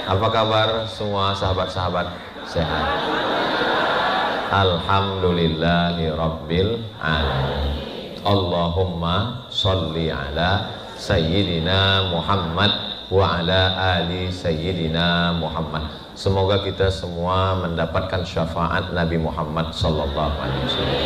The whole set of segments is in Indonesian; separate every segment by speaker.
Speaker 1: Apa kabar semua sahabat-sahabat sehat? Alhamdulillahi rabbil alamin. Allahumma sholli ala sayyidina Muhammad wa ala ali sayyidina Muhammad. Semoga kita semua mendapatkan syafaat Nabi Muhammad sallallahu alaihi wasallam.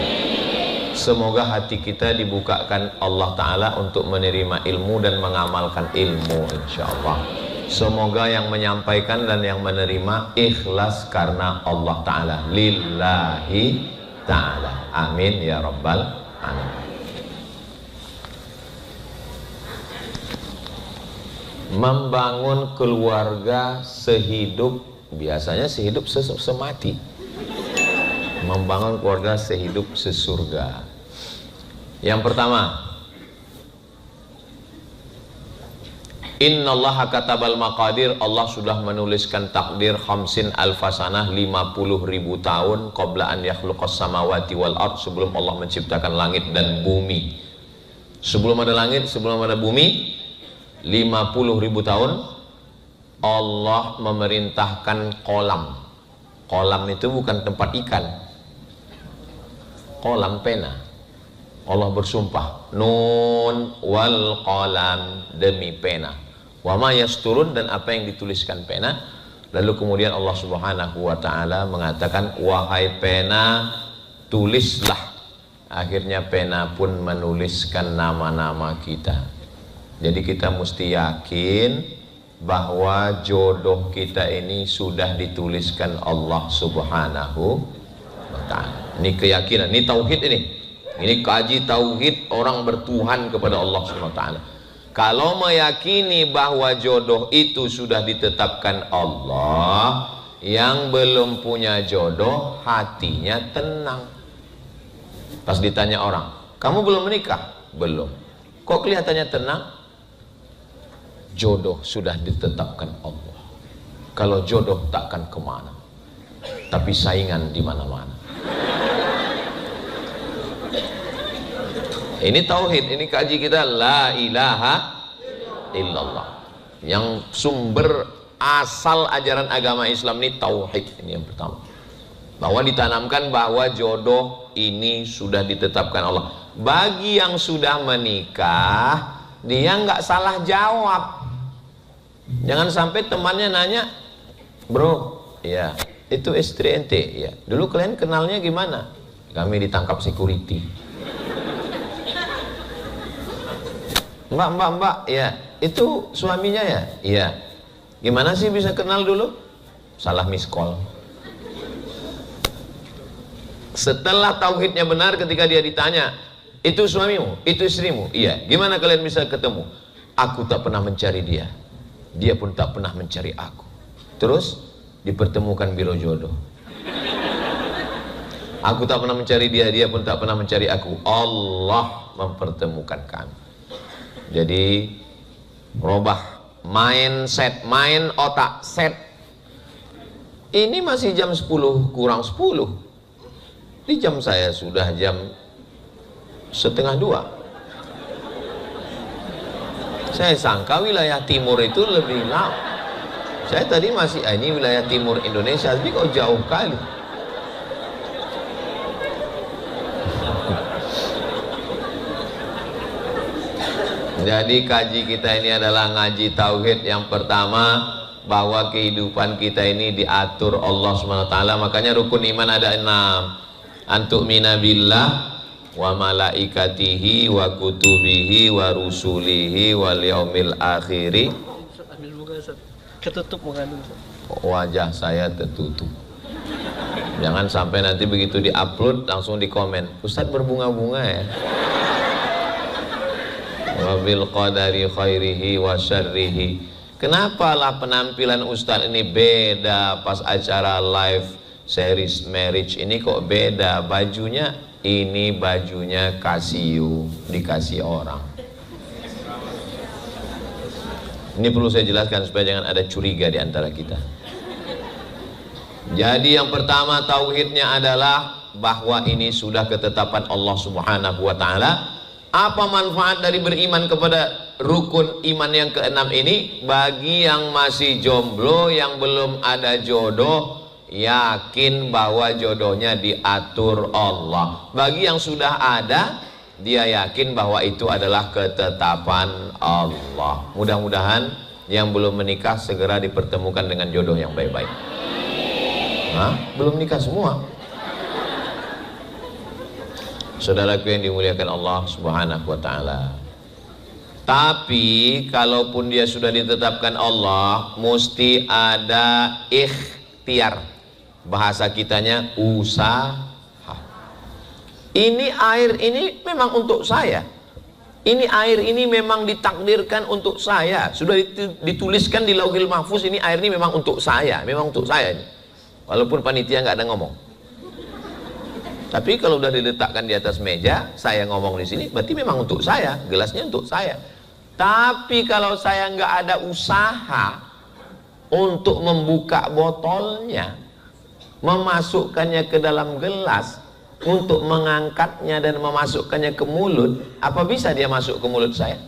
Speaker 1: Semoga hati kita dibukakan Allah Ta'ala untuk menerima ilmu dan mengamalkan ilmu, insyaallah. Semoga yang menyampaikan dan yang menerima ikhlas karena Allah Ta'ala, lillahi ta'ala. Amin ya rabbal alamin. Membangun keluarga sehidup, biasanya sehidup semati. Membangun keluarga sehidup sesurga. Yang pertama, Innallaha katabal maqadir, Allah sudah menuliskan takdir khamsin alfasanah, 50.000 tahun qabla an yakhluqas samawati wal ard, sebelum Allah menciptakan langit dan bumi. Sebelum ada langit, sebelum ada bumi, 50.000 tahun Allah memerintahkan kolam. Kolam itu bukan tempat ikan, kolam pena. Allah bersumpah, nun wal qalam, demi pena, wama yasturun, dan apa yang dituliskan pena. Lalu kemudian Allah Subhanahu wa ta'ala mengatakan, wahai pena, tulislah. Akhirnya pena pun menuliskan nama-nama kita. Jadi kita mesti yakin bahwa jodoh kita ini sudah dituliskan Allah Subhanahu wa ta'ala. Ini keyakinan, ini tauhid ini. Ini kaji tauhid orang bertuhan kepada Allah Subhanahu wa ta'ala. Kalau meyakini bahwa jodoh itu sudah ditetapkan Allah, yang belum punya jodoh hatinya tenang. Pas ditanya orang, kamu belum menikah? Belum. Kok kelihatannya tenang? Jodoh sudah ditetapkan Allah. Kalau jodoh takkan kemana, tapi saingan di mana-mana. Ini tauhid, ini kaji kita, la ilaha illallah. Yang sumber asal ajaran agama Islam ini tauhid, ini yang pertama. Bahwa ditanamkan bahwa jodoh ini sudah ditetapkan Allah. Bagi yang sudah menikah, dia nggak salah jawab. Jangan sampai temannya nanya, bro, ya itu istri ente, ya dulu kalian kenalnya gimana? Kami ditangkap security. Mbak, ya itu suaminya ya? Iya. Gimana sih bisa kenal dulu? Salah miss call. Setelah tauhidnya benar, ketika dia ditanya, itu suamimu, itu istrimu? Iya. Gimana kalian bisa ketemu? Aku tak pernah mencari dia, dia pun tak pernah mencari aku. Terus dipertemukan biro jodoh. Aku tak pernah mencari dia, dia pun tak pernah mencari aku. Allah mempertemukan kami. Jadi robah mindset, main otak, set. Ini masih jam 10 kurang 10. Di jam saya sudah jam 1:30. Saya sangka wilayah timur itu lebih lama. Saya tadi masih, ini wilayah timur Indonesia, tapi kok jauh kali. Jadi kaji kita ini adalah ngaji tauhid. Yang pertama, bahwa kehidupan kita ini diatur Allah SWT. Makanya rukun iman ada 6. Antu'mina billah wa malaikatihi wa kutubihi wa rusulihi wal yaumil akhiri.
Speaker 2: Ketutup mengandung.
Speaker 1: Wajah saya tertutup. Jangan sampai nanti begitu diupload langsung di komen, Ustadz berbunga-bunga ya. Wabil qadari khairihi wa syarrihi. Kenapa lah penampilan Ustadz ini beda pas acara live series marriage ini kok beda? Bajunya ini, bajunya Casio, dikasih orang. Ini perlu saya jelaskan supaya jangan ada curiga di antara kita. Jadi yang pertama tauhidnya adalah bahwa ini sudah ketetapan Allah Subhanahu wa ta'ala. Apa manfaat dari beriman kepada rukun iman yang keenam ini? Bagi yang masih jomblo, yang belum ada jodoh, yakin bahwa jodohnya diatur Allah. Bagi yang sudah ada, dia yakin bahwa itu adalah ketetapan Allah. Mudah-mudahan yang belum menikah segera dipertemukan dengan jodoh yang baik-baik. Belum nikah semua. Saudaraku yang dimuliakan Allah Subhanahu wa ta'ala. Tapi kalaupun dia sudah ditetapkan Allah, mesti ada ikhtiar. Bahasa kitanya usaha. Ini air ini memang untuk saya. Ini air ini memang ditakdirkan untuk saya. Sudah dituliskan di Lauhil Mahfuz, ini air ini memang untuk saya, memang untuk saya. Walaupun panitia nggak ada ngomong. Tapi kalau udah diletakkan di atas meja, saya ngomong di sini, berarti memang untuk saya, gelasnya untuk saya. Tapi kalau saya nggak ada usaha untuk membuka botolnya, memasukkannya ke dalam gelas, untuk mengangkatnya dan memasukkannya ke mulut, apa bisa dia masuk ke mulut saya?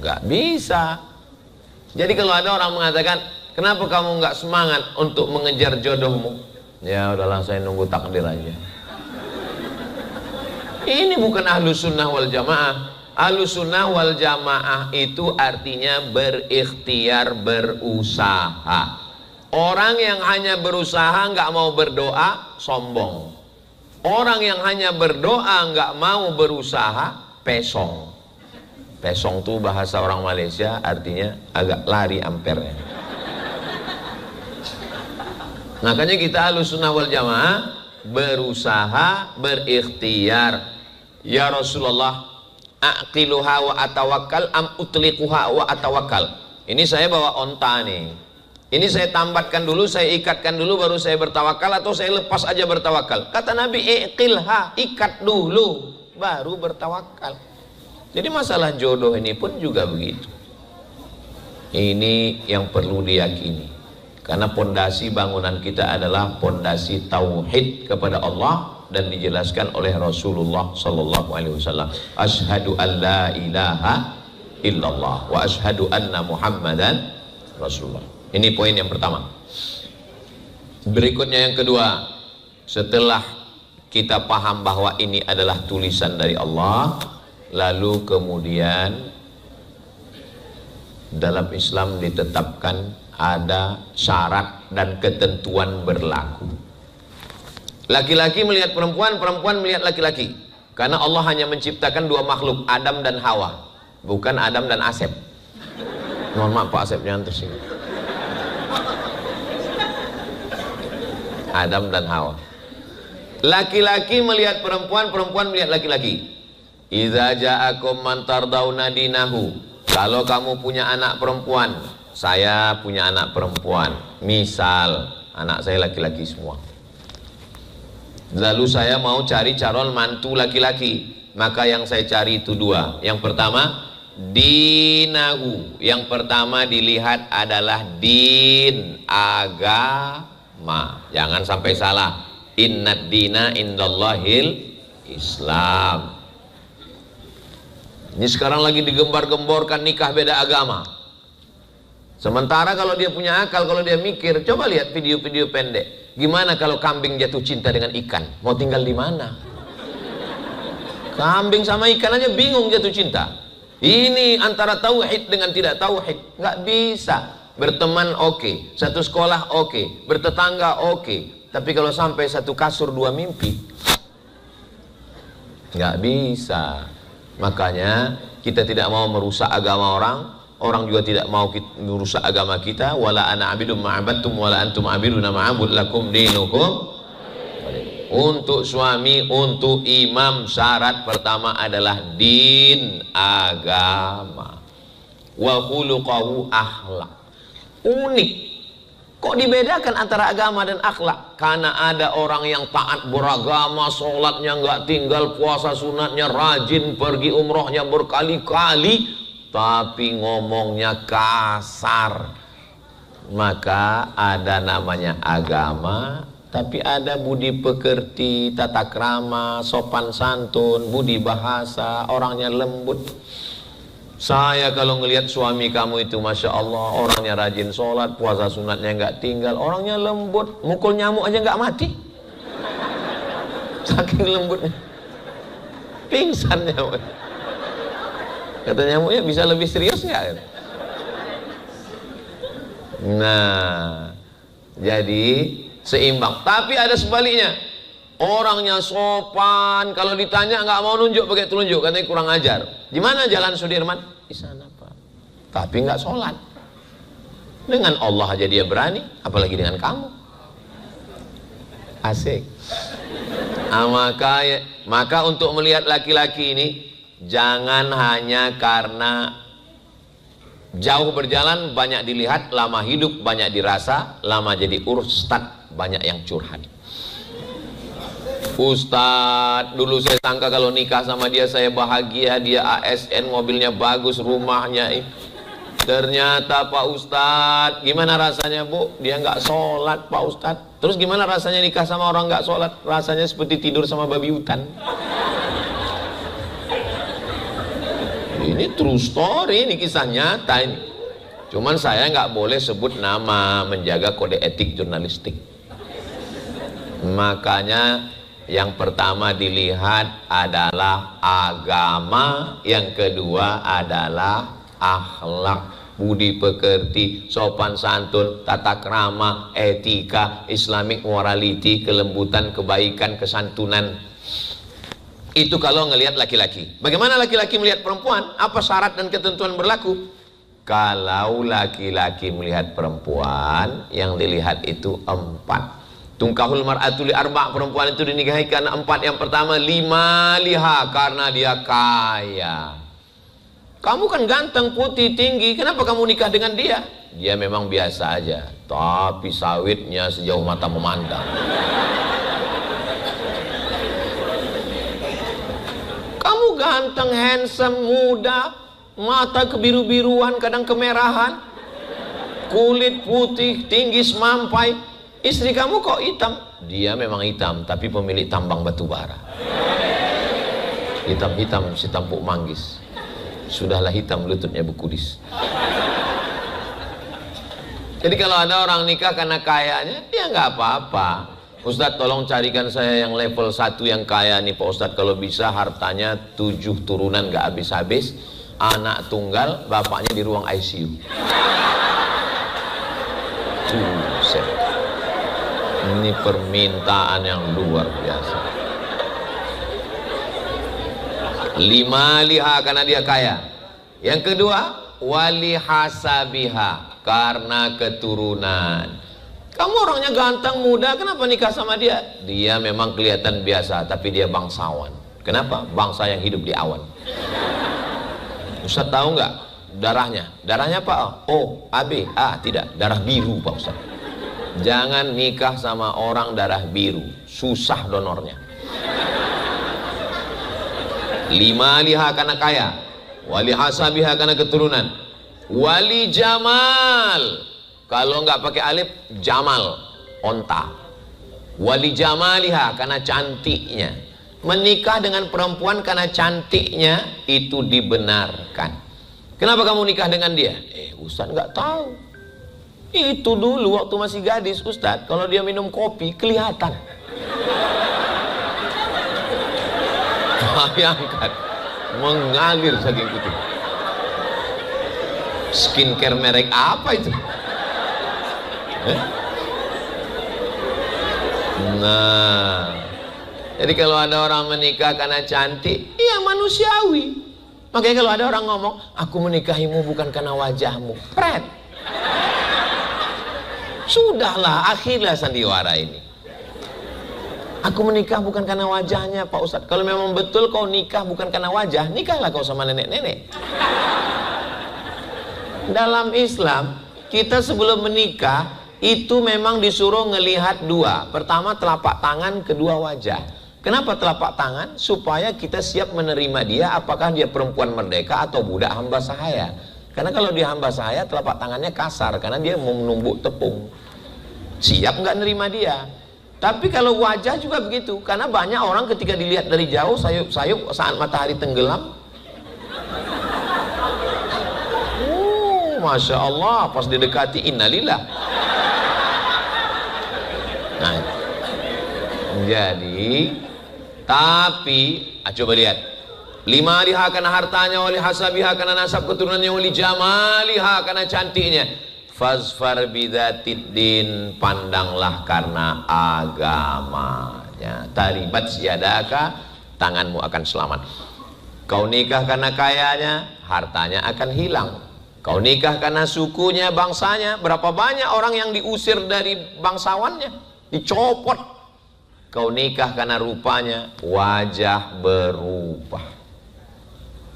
Speaker 1: Nggak bisa. Jadi kalau ada orang mengatakan, kenapa kamu nggak semangat untuk mengejar jodohmu? Ya udahlah, saya nunggu takdir aja. Ini bukan ahlus sunnah wal jamaah. Ahlus sunnah wal jamaah itu artinya berikhtiar, berusaha. Orang yang hanya berusaha nggak mau berdoa, sombong. Orang yang hanya berdoa nggak mau berusaha, pesong. Pesong itu bahasa orang Malaysia, artinya agak lari ampernya. Makanya kita ahlus sunnah wal jamaah berusaha, berikhtiar. Ya Rasulullah, aqiluha wa atawakkal am utliquha wa atawakkal. Ini saya bawa onta nih. Ini saya tambatkan dulu, saya ikatkan dulu baru saya bertawakal, atau saya lepas aja bertawakal. Kata Nabi, iqilha, ikat dulu baru bertawakal. Jadi masalah jodoh ini pun juga begitu. Ini yang perlu diyakini. Karena pondasi bangunan kita adalah pondasi tauhid kepada Allah, dan dijelaskan oleh Rasulullah sallallahu alaihi wasallam, asyhadu an la ilaha illallah wa asyhadu anna Muhammadan Rasulullah. Ini poin yang pertama. Berikutnya yang kedua, setelah kita paham bahwa ini adalah tulisan dari Allah, lalu kemudian dalam Islam ditetapkan ada syarat dan ketentuan berlaku. Laki-laki melihat perempuan, perempuan melihat laki-laki. Karena Allah hanya menciptakan dua makhluk, Adam dan Hawa, bukan Adam dan Asep. Mohon maaf Pak Asep, jangan tersinggung. Adam dan Hawa. Laki-laki melihat perempuan, perempuan melihat laki-laki. Idza ja'akum man tardawna dinahu. Kalau kamu punya anak perempuan, saya punya anak perempuan, misal anak saya laki-laki semua, lalu saya mau cari calon mantu laki-laki, maka yang saya cari itu dua. Yang pertama, dinahu. Yang pertama dilihat adalah din, agama. Jangan sampai salah. Innad dina indallahil Islam. Ini sekarang lagi digembar-gemborkan nikah beda agama. Sementara kalau dia punya akal, kalau dia mikir, coba lihat video-video pendek. Gimana kalau kambing jatuh cinta dengan ikan? Mau tinggal di mana? Kambing sama ikan aja bingung jatuh cinta. Ini antara tauhid dengan tidak tauhid, nggak bisa. Berteman oke, satu sekolah oke, bertetangga oke. Tapi kalau sampai satu kasur dua mimpi, nggak bisa. Makanya kita tidak mau merusak agama orang. Orang juga tidak mau merusak agama kita. Wala ana abidum ma'abadtum wala antum abiduna ma'abud lakum dinukum. Untuk suami, untuk imam, syarat pertama adalah din, agama. Wa khuluqahu, akhlak. Unik. Kok dibedakan antara agama dan akhlak? Karena ada orang yang taat beragama, sholatnya nggak tinggal, puasa sunatnya rajin, pergi umrohnya berkali-kali, tapi ngomongnya kasar. Maka ada namanya agama, tapi ada budi pekerti, tata krama, sopan santun, budi bahasa, orangnya lembut. Saya kalau ngelihat suami kamu itu Masya Allah, orangnya rajin sholat, puasa sunatnya nggak tinggal, orangnya lembut, mukul nyamuk aja nggak mati, saking lembutnya, pingsan nyamuk. Kata nyamuknya, bisa lebih serius nggak? Nah, jadi seimbang. Tapi ada sebaliknya, orangnya sopan, kalau ditanya nggak mau nunjuk pakai telunjuk, katanya kurang ajar. Di mana Jalan Sudirman? Di sana Pak. Tapi nggak sholat. Dengan Allah aja dia berani, apalagi dengan kamu. Asik. Nah, maka untuk melihat laki-laki ini, jangan hanya karena jauh berjalan banyak dilihat, lama hidup banyak dirasa, lama jadi ustad banyak yang curhat. Ustadz, dulu saya sangka kalau nikah sama dia saya bahagia, dia ASN, mobilnya bagus, rumahnya. Ternyata Pak Ustadz, gimana rasanya Bu? Dia nggak sholat Pak Ustadz. Terus gimana rasanya nikah sama orang nggak sholat? Rasanya seperti tidur sama babi hutan. Ini true story, ini kisah nyata ini. Cuman saya nggak boleh sebut nama, menjaga kode etik jurnalistik. Makanya yang pertama dilihat adalah agama, yang kedua adalah akhlak, budi pekerti, sopan santun, tata krama, etika, Islamic morality, kelembutan, kebaikan, kesantunan. Itu kalau ngelihat laki-laki. Bagaimana laki-laki melihat perempuan? Apa syarat dan ketentuan berlaku? Kalau laki-laki melihat perempuan, yang dilihat itu 4. Tungkahul mar'atu li arba', perempuan itu dinikahi karena 4. Yang pertama, lima liha, karena dia kaya. Kamu kan ganteng, putih, tinggi, kenapa kamu nikah dengan dia? Dia memang biasa aja, tapi sawitnya sejauh mata memandang. Kamu ganteng, handsome, muda, mata kebiru-biruan, kadang kemerahan, kulit putih, tinggi semampai. Istri kamu kok hitam? Dia memang hitam, tapi pemilik tambang batu bara. Hitam-hitam si tampuk manggis. Sudahlah hitam lututnya bekudis. Jadi kalau ada orang nikah karena kayanya, dia nggak apa-apa. Ustadz tolong carikan saya yang level 1 yang kaya nih Pak Ustadz, kalau bisa hartanya 7 turunan gak habis-habis, anak tunggal, bapaknya di ruang ICU. Ini permintaan yang luar biasa. 5 liha, karena dia kaya. Yang kedua, wali hasabiha, karena keturunan. Kamu orangnya ganteng, muda, kenapa nikah sama dia? Dia memang kelihatan biasa, tapi dia bangsawan. Kenapa? Bangsa yang hidup di awan. Ustaz tahu nggak darahnya? Darahnya apa? O, AB, A, tidak. Darah biru Pak Ustaz. Jangan nikah sama orang darah biru, susah donornya. 5 liha, karena kaya. Wali hasabiha, karena keturunan. Wali jamal, kalau nggak pakai alif, jamal, onta. Wali jamaliha, karena cantiknya. Menikah dengan perempuan karena cantiknya itu dibenarkan. Kenapa kamu nikah dengan dia? Ustadz nggak tahu. Itu dulu waktu masih gadis Ustadz, kalau dia minum kopi kelihatan. Bayangkan, mengalir saking putih. Skincare merek apa itu? Nah, jadi kalau ada orang menikah karena cantik, iya manusiawi. Makanya kalau ada orang ngomong, aku menikahimu bukan karena wajahmu, pret. Sudahlah, akhirlah sandiwara ini. Aku menikah bukan karena wajahnya Pak Ustadz. Kalau memang betul kau nikah bukan karena wajah, nikahlah kau sama nenek-nenek. Dalam Islam, kita sebelum menikah itu memang disuruh ngelihat 2. Pertama telapak tangan, kedua wajah. Kenapa telapak tangan? Supaya kita siap menerima dia, apakah dia perempuan merdeka atau budak hamba sahaya. Karena kalau dia hamba sahaya, telapak tangannya kasar, karena dia mau menumbuk tepung. Siap nggak nerima dia? Tapi kalau wajah juga begitu, karena banyak orang ketika dilihat dari jauh sayup-sayup saat matahari tenggelam. Masya Allah, pas didekati innalillah. Nah, jadi tapi coba lihat, lima liha karena hartanya, wali hasabiha karena nasab keturunannya, wali jamaliha karena cantiknya. Fazfar bidatid din, pandanglah karena agamanya. Taribat siadaka, tanganmu akan selamat. Kau nikah karena kayanya, hartanya akan hilang. Kau nikah karena sukunya, bangsanya, berapa banyak orang yang diusir dari bangsawannya, dicopot. Kau nikah karena rupanya, wajah berubah.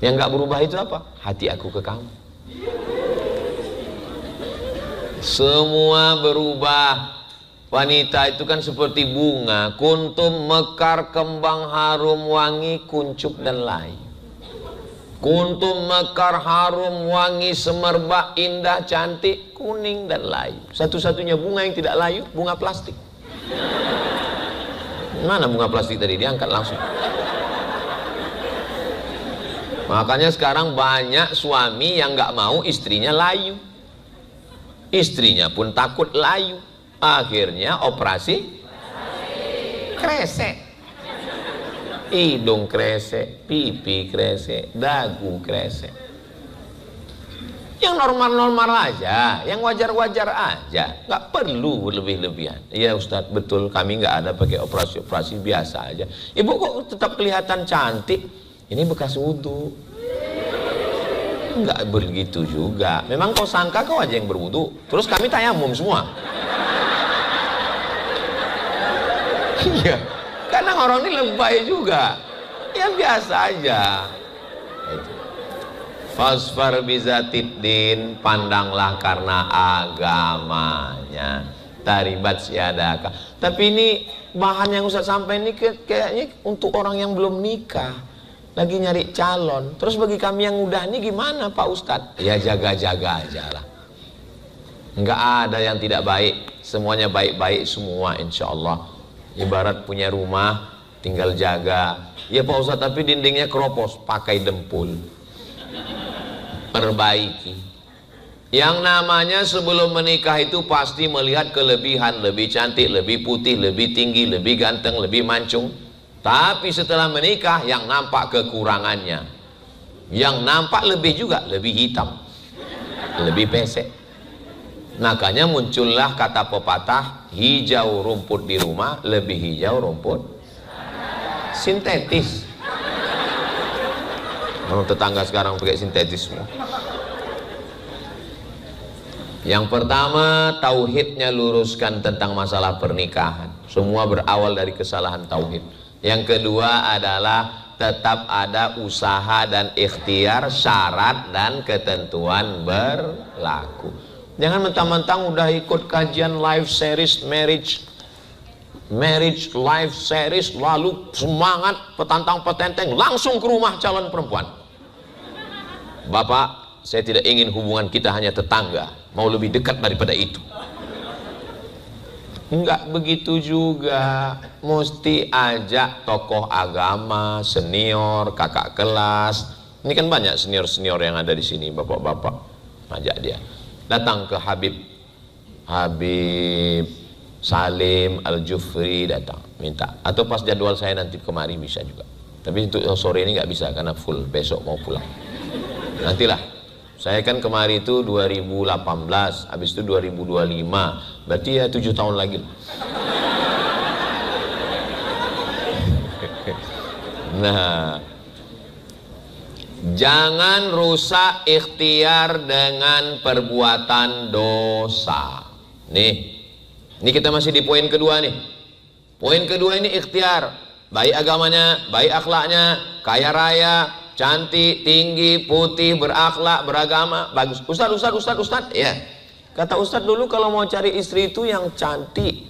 Speaker 1: Yang nggak berubah itu apa? Hati aku ke kamu. Semua berubah. Wanita itu kan seperti bunga, kuntum mekar, kembang harum wangi, kuncup dan layu. Kuntum mekar, harum wangi, semerbak, indah, cantik, kuning dan layu. Satu-satunya bunga yang tidak layu, bunga plastik. Mana bunga plastik tadi? Diangkat langsung. Makanya sekarang banyak suami yang nggak mau istrinya layu. Istrinya pun takut layu. Akhirnya operasi kresek. Hidung kresek, pipi kresek, dagu kresek. Yang normal-normal aja, yang wajar-wajar aja, nggak perlu berlebih-lebihan. Iya Ustadz, betul, kami nggak ada pakai operasi-operasi, biasa aja. Ibu kok tetap kelihatan cantik? Ini bekas wudhu. Nggak begitu juga. Memang kau sangka kau aja yang berwudhu, terus kami tayamum semua. Iya, kadang orang ini lebay juga. Ya biasa aja. Fasfar bizatid din, pandanglah karena agamanya. Taribat siadaka. Tapi ini bahan yang Ustaz sampai ini kayaknya untuk orang yang belum nikah, lagi nyari calon. Terus bagi kami yang udah ini gimana Pak Ustadz? Ya jaga-jaga aja lah. Nggak ada yang tidak baik, semuanya baik-baik semua insya Allah. Ibarat punya rumah, tinggal jaga. Ya Pak Ustadz, tapi dindingnya keropos, pakai dempul, perbaiki. Yang namanya sebelum menikah itu pasti melihat kelebihan, lebih cantik, lebih putih, lebih tinggi, lebih ganteng, lebih mancung. Tapi setelah menikah yang nampak kekurangannya, yang nampak lebih juga, lebih hitam, lebih pesek. Makanya muncullah kata pepatah, hijau rumput di rumah lebih hijau rumput sintetis. Orang tetangga sekarang pakai sintetis semua. Yang pertama, tauhidnya luruskan tentang masalah pernikahan. Semua berawal dari kesalahan tauhid. Yang kedua adalah tetap ada usaha dan ikhtiar, syarat dan ketentuan berlaku. Jangan mentang-mentang udah ikut kajian live series marriage live series, lalu semangat petantang-petenteng langsung ke rumah calon perempuan. Bapak, saya tidak ingin hubungan kita hanya tetangga, mau lebih dekat daripada itu. Enggak begitu juga, mesti ajak tokoh agama, senior, kakak kelas. Ini kan banyak senior-senior yang ada di sini, bapak-bapak. Ajak dia datang ke Habib Salim Al-Jufri, datang minta, atau pas jadwal saya nanti kemari bisa juga. Tapi untuk sore ini nggak bisa karena full, besok mau pulang. Nantilah. Saya kan kemari itu 2018, habis itu 2025, berarti ya 7 tahun lagi. Nah, jangan rusak ikhtiar dengan perbuatan dosa. Ini kita masih di poin kedua nih. Poin kedua ini ikhtiar, baik agamanya, baik akhlaknya, kaya raya, cantik, tinggi, putih, berakhlak, beragama, bagus. Ustadz, ya. Kata Ustadz dulu kalau mau cari istri itu yang cantik,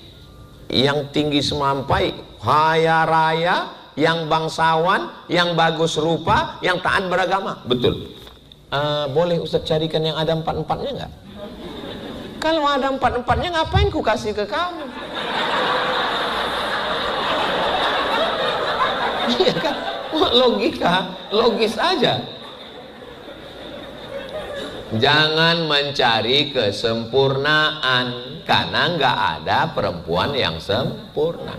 Speaker 1: yang tinggi semampai, kaya raya, yang bangsawan, yang bagus rupa, yang taat beragama. Betul. Boleh Ustadz carikan yang ada 4-4-nya nggak? Kalau ada 4-4-nya ngapain ku kasih ke kamu? Iya kan? Logika, logis aja. Jangan mencari kesempurnaan, karena nggak ada perempuan yang sempurna.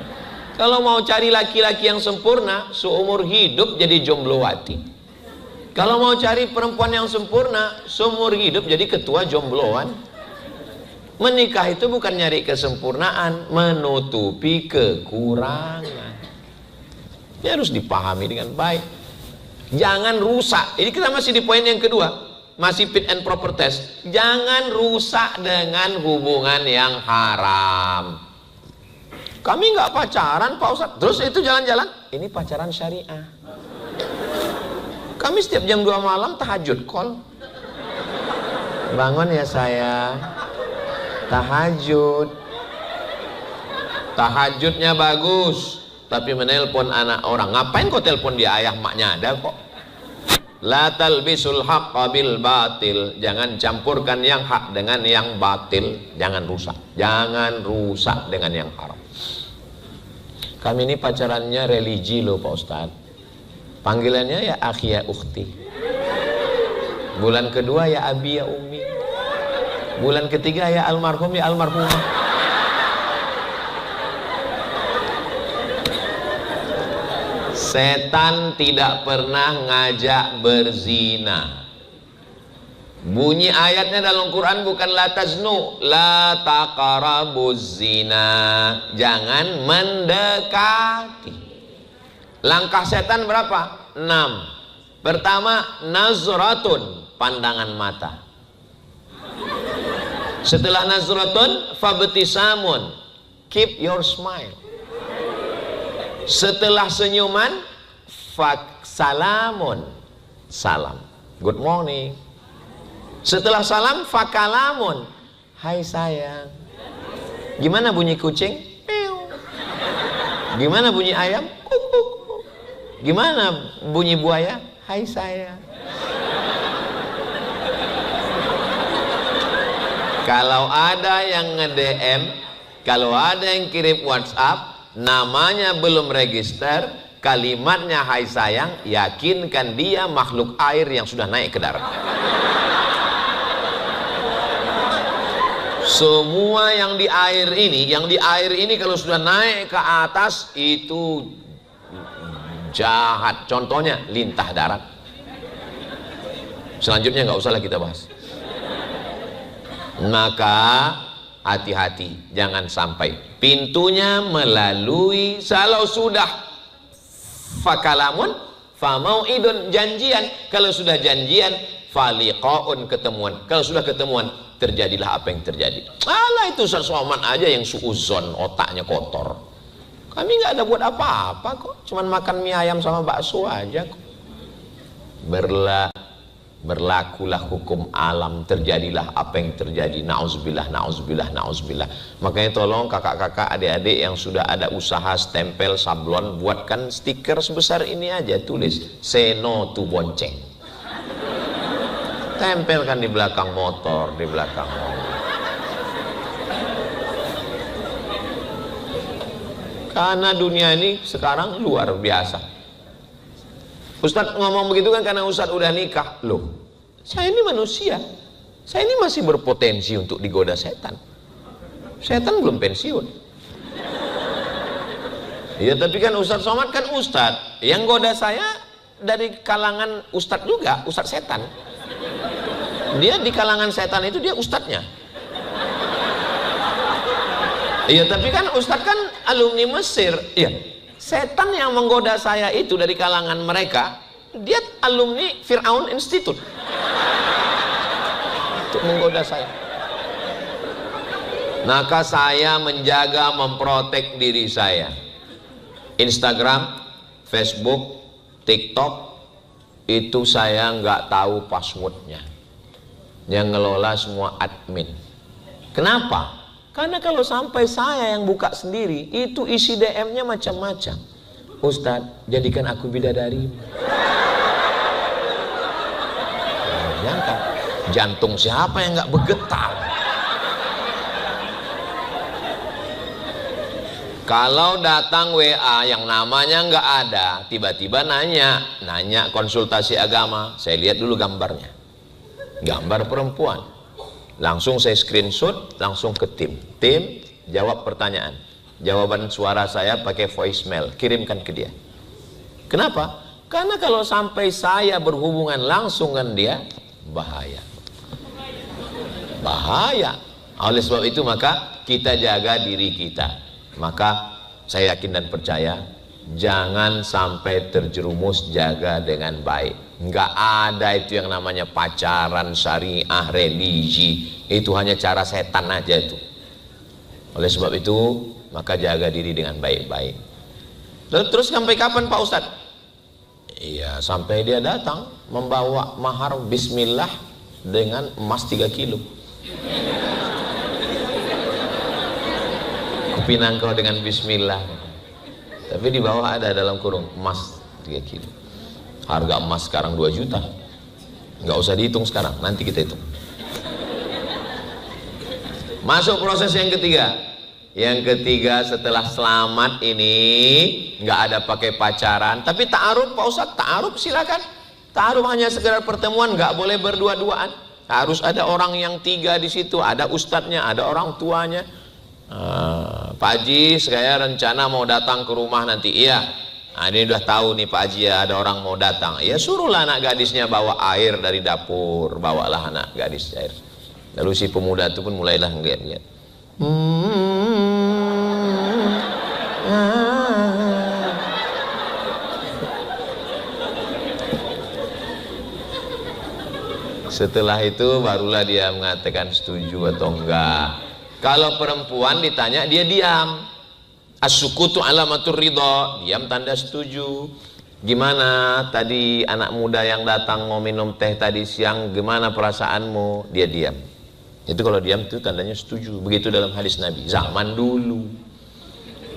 Speaker 1: Kalau mau cari laki-laki yang sempurna, seumur hidup jadi jomblowati. Kalau mau cari perempuan yang sempurna, seumur hidup jadi ketua jombloan. Menikah itu bukan nyari kesempurnaan, menutupi kekurangan. Ini harus dipahami dengan baik. Jangan rusak. Ini kita masih di poin yang kedua, masih fit and proper test. Jangan rusak dengan hubungan yang haram. Kami nggak pacaran Pak Ustadz, terus itu jalan-jalan, ini pacaran syariah. Kami setiap jam 2 malam tahajud call. Bangun ya saya, tahajud. Tahajudnya bagus, tapi menelpon anak orang. Ngapain kau telepon dia, ayah maknya ada kok. La talbisul haqqa bil batil. Jangan campurkan yang hak dengan yang batil. Jangan rusak. Jangan rusak dengan yang haram. Kami ini pacarannya religi loh Pak Ustadz. Panggilannya ya akhi ya ukhti. Bulan kedua ya abi ya umi. Bulan ketiga ya almarhum ya almarhumah. Setan tidak pernah ngajak berzina. Bunyi ayatnya dalam Quran bukan la taznu, la taqrabuz zina. Jangan mendekati. Langkah setan berapa? 6. Pertama, nazratun, pandangan mata. Setelah nazratun, fabtisamun, keep your smile. Setelah senyuman, salamun, salam, good morning. Setelah salam, fakalamun, hai sayang. Gimana bunyi kucing? Meow. Gimana bunyi ayam? Kuk. Gimana bunyi buaya? Hai sayang. Kalau ada yang nge-DM, kalau ada yang kirim WhatsApp, namanya belum register, kalimatnya hai sayang, yakinkan dia makhluk air yang sudah naik ke darat. Semua yang di air ini kalau sudah naik ke atas itu jahat. Contohnya lintah darat. Selanjutnya nggak usah lah kita bahas. Maka hati-hati, jangan sampai pintunya melalui. Kalau sudah fakalamun, famauidun, janjian. Kalau sudah janjian, faliqaun, ketemuan. Kalau sudah ketemuan, terjadilah apa yang terjadi. Alah, itu Ustaz Somad aja yang suuzon, otaknya kotor. Kami nggak ada buat apa-apa kok, cuman makan mie ayam sama bakso aja kok. Berlakulah hukum alam, terjadilah apa yang terjadi. Nauzubillah, nauzubillah, nauzubillah. Makanya tolong kakak-kakak, adik-adik yang sudah ada usaha stempel sablon, buatkan stiker sebesar ini aja, tulis say no to bonceng. Tempelkan di belakang motor, di belakang mobil. Karena dunia ini sekarang luar biasa. Ustadz ngomong begitu kan karena Ustadz udah nikah. Loh, saya ini manusia. Saya ini masih berpotensi untuk digoda setan. Setan belum pensiun. Ya tapi kan Ustadz Somad kan Ustadz. Yang goda saya dari kalangan Ustadz juga, Ustadz setan. Dia di kalangan setan itu dia ustadznya. Iya tapi kan ustadz kan alumni Mesir. Iya, setan yang menggoda saya itu dari kalangan mereka, dia alumni Fir'aun Institute untuk menggoda saya. Maka saya menjaga, memprotek diri saya. Instagram, Facebook, TikTok itu saya nggak tahu passwordnya. Yang ngelola semua admin. Kenapa? Karena kalau sampai saya yang buka sendiri, itu isi DM-nya macam-macam. Ustadz, jadikan aku bidadari. Bayangkan, jantung siapa yang nggak bergetar? Kalau datang WA yang namanya nggak ada, tiba-tiba nanya konsultasi agama, saya lihat dulu gambarnya, gambar perempuan, langsung saya screenshot, langsung ke tim jawab pertanyaan, jawaban suara saya pakai voicemail, kirimkan ke dia. Kenapa? Karena kalau sampai saya berhubungan langsung dengan dia, bahaya. Oleh sebab itu maka kita jaga diri kita. Maka saya yakin dan percaya, jangan sampai terjerumus, jaga dengan baik. Nggak ada itu yang namanya pacaran syariah religi, itu hanya cara setan aja itu. Oleh sebab itu maka jaga diri dengan baik-baik. Terus sampai kapan Pak Ustadz? Iya, sampai dia datang membawa mahar bismillah dengan emas 3 kilo. Kupinang kau dengan bismillah. Tapi di bawah ada dalam kurung emas 3 kilo. Harga emas sekarang 2 juta. Nggak usah dihitung sekarang, nanti kita hitung. Masuk proses yang ketiga. Yang ketiga setelah selamat ini, nggak ada pakai pacaran, tapi ta'aruf Pak Ustadz, ta'aruf silakan. Ta'aruf hanya sekedar pertemuan, nggak boleh berdua-duaan. Harus ada orang yang 3 di situ, ada ustadznya, ada orang tuanya. Pak Haji, saya rencana mau datang ke rumah nanti. Iya, ini udah tahu nih Pak Haji ya, ada orang mau datang. Ya suruhlah anak gadisnya bawa air dari dapur, bawalah anak gadis air. Lalu si pemuda itu pun mulailah ngeliat-ngeliat. Setelah itu barulah dia mengatakan setuju atau enggak. Kalau perempuan ditanya dia diam. As-sukutu alamatur ridha, diam tanda setuju. Gimana tadi anak muda yang datang mau minum teh tadi siang, gimana perasaanmu? Dia diam. Itu kalau diam itu tandanya setuju. Begitu dalam hadis Nabi zaman dulu.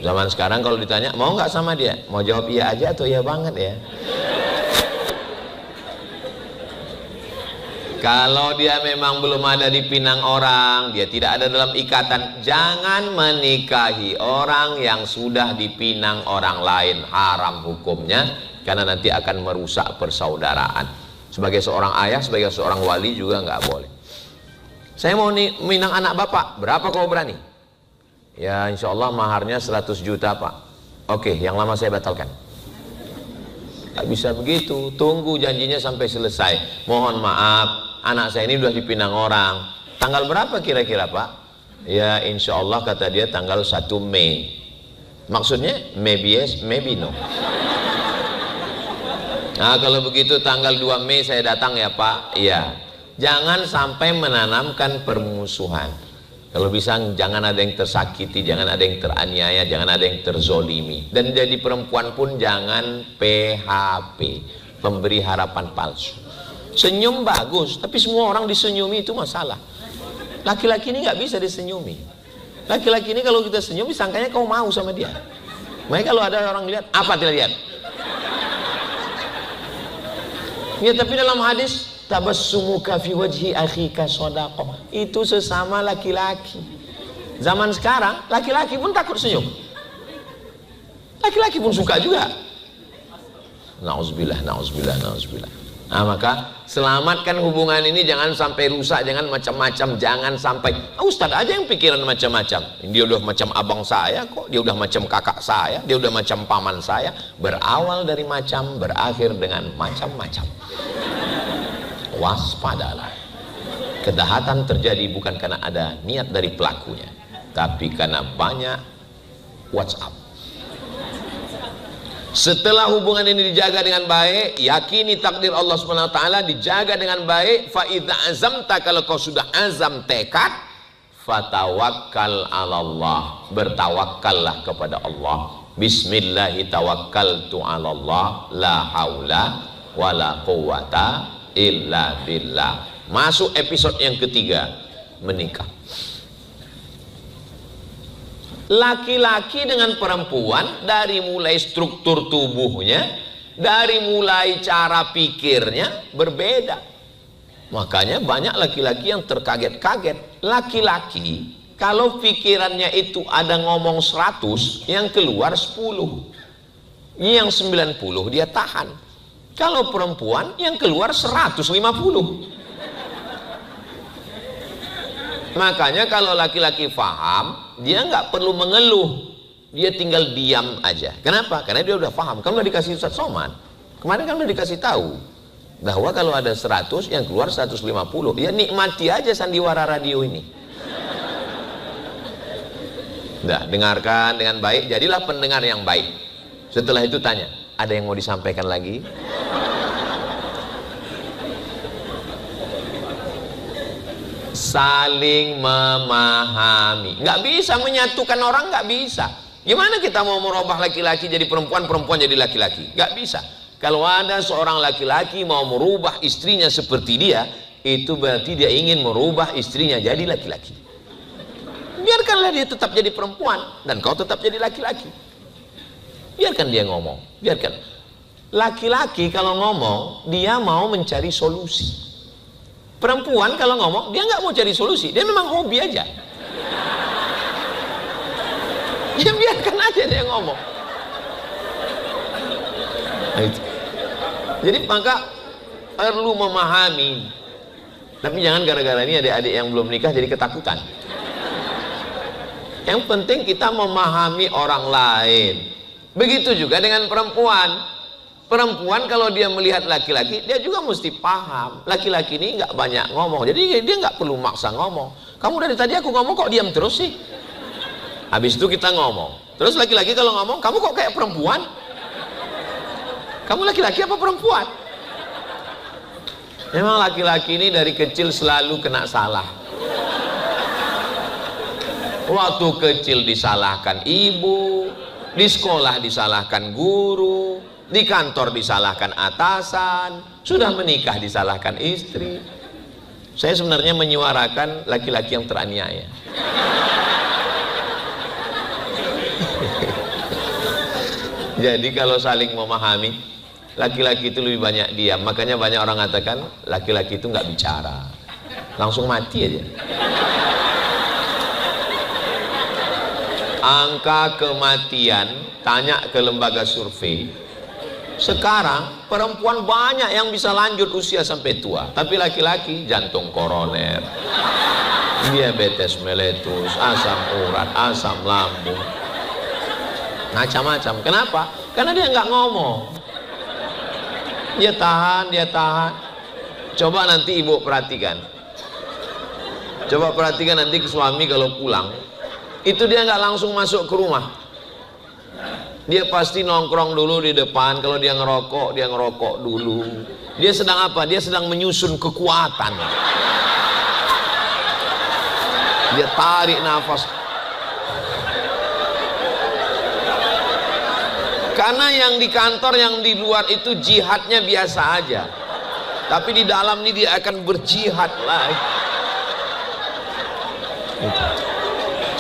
Speaker 1: Zaman sekarang kalau ditanya mau nggak sama dia, mau jawab iya aja atau iya banget ya. Kalau dia memang belum ada dipinang orang, dia tidak ada dalam ikatan, jangan menikahi orang yang sudah dipinang orang lain. Haram hukumnya, karena nanti akan merusak persaudaraan. Sebagai seorang ayah, sebagai seorang wali juga nggak boleh. Saya mau minang anak bapak, berapa kau berani? Ya insya Allah maharnya 100 juta Pak. Oke, yang lama saya batalkan. Tak bisa begitu, tunggu janjinya sampai selesai. Mohon maaf, anak saya ini sudah dipinang orang. Tanggal berapa kira-kira Pak? Ya insya Allah kata dia tanggal 1 Mei. Maksudnya maybe yes, maybe no. Nah kalau begitu tanggal 2 Mei saya datang ya Pak. Iya. Jangan sampai menanamkan permusuhan. Kalau bisa jangan ada yang tersakiti, jangan ada yang teraniaya, jangan ada yang terzolimi. Dan jadi perempuan pun jangan PHP, pemberi harapan palsu. Senyum bagus, tapi semua orang disenyumi itu masalah. Laki-laki ini nggak bisa disenyumi. Laki-laki ini kalau kita senyum, disangkanya kau mau sama dia. Makanya kalau ada orang lihat, apa dia lihat? Ya tapi dalam hadis, tabassumuka fi wajhi akhika shadaqah, itu sesama laki-laki. Zaman sekarang laki-laki pun takut senyum, laki-laki pun suka juga. Nauzubillah. Nah maka selamatkan hubungan ini, jangan sampai rusak, jangan macam-macam, jangan sampai Ustadz aja yang pikiran macam-macam. Dia udah macam abang saya kok, dia udah macam kakak saya, dia udah macam paman saya. Berawal dari macam, berakhir dengan macam-macam. Waspadalah. Kejahatan terjadi bukan karena ada niat dari pelakunya, tapi karena banyak WhatsApp. Setelah hubungan ini dijaga dengan baik, yakini takdir Allah Subhanahu wa taala, dijaga dengan baik. Fa idza azamta, kalau kau sudah azam tekad, fatawakkal 'alallah, bertawakkallah kepada Allah. Bismillahi tawakkaltu 'alallah, la haula wala quwwata illa billah. Masuk episode yang ketiga, menikah. Laki-laki dengan perempuan, dari mulai struktur tubuhnya, dari mulai cara pikirnya berbeda. Makanya banyak laki-laki yang terkaget-kaget. Laki-laki Kalau pikirannya itu ada ngomong 100, yang keluar 10. Yang 90 dia tahan. Kalau perempuan yang keluar 150. Makanya kalau laki-laki paham, dia nggak perlu mengeluh. Dia tinggal diam aja. Kenapa? Karena dia udah paham. Kamu udah dikasih Ustaz Somad. Kemarin kan udah dikasih tahu bahwa kalau ada 100 yang keluar 150. Ya nikmati aja sandiwara radio ini. Nah, dengarkan dengan baik, jadilah pendengar yang baik. Setelah itu tanya, ada yang mau disampaikan lagi? Saling memahami. Nggak bisa menyatukan orang, nggak bisa. Gimana kita mau merubah laki-laki jadi perempuan, perempuan jadi laki-laki? Nggak bisa. Kalau ada seorang laki-laki mau merubah istrinya seperti dia, itu berarti dia ingin merubah istrinya jadi laki-laki. Biarkanlah dia tetap jadi perempuan dan kau tetap jadi laki-laki. Biarkan dia ngomong. Biarkan. Laki-laki kalau ngomong, dia mau mencari solusi. Perempuan kalau ngomong, dia nggak mau cari solusi. Dia memang hobi aja. Ya biarkan aja dia ngomong. Nah, itu. Jadi maka perlu memahami. Tapi jangan gara-gara ini adik-adik yang belum nikah jadi ketakutan. Yang penting kita memahami orang lain. Begitu juga dengan perempuan. Perempuan kalau dia melihat laki-laki, dia juga mesti paham. Laki-laki ini nggak banyak ngomong, jadi dia nggak perlu maksa ngomong. Kamu dari tadi aku ngomong kok diam terus sih? Habis itu kita ngomong. Terus laki-laki kalau ngomong, kamu kok kayak perempuan? Kamu laki-laki apa perempuan? Memang laki-laki ini dari kecil selalu kena salah. Waktu kecil disalahkan ibu, di sekolah disalahkan guru, di kantor disalahkan atasan, sudah menikah disalahkan istri. Saya sebenarnya menyuarakan laki-laki yang teraniaya. Jadi kalau saling memahami, laki-laki itu lebih banyak diam. Makanya banyak orang mengatakan laki-laki itu nggak bicara, langsung mati aja. Angka kematian, tanya ke lembaga survei, sekarang perempuan banyak yang bisa lanjut usia sampai tua, tapi laki-laki jantung koroner, diabetes meletus, asam urat, asam lambung, macam-macam. Kenapa? Karena dia nggak ngomong, dia tahan. Coba nanti ibu perhatikan, coba perhatikan nanti ke suami kalau pulang, itu dia nggak langsung masuk ke rumah. Dia pasti nongkrong dulu di depan. Kalau dia ngerokok dulu. Dia sedang apa? Dia sedang menyusun kekuatan. Dia tarik nafas. Karena yang di kantor, yang di luar itu jihadnya biasa aja. Tapi di dalam ini dia akan berjihad lagi.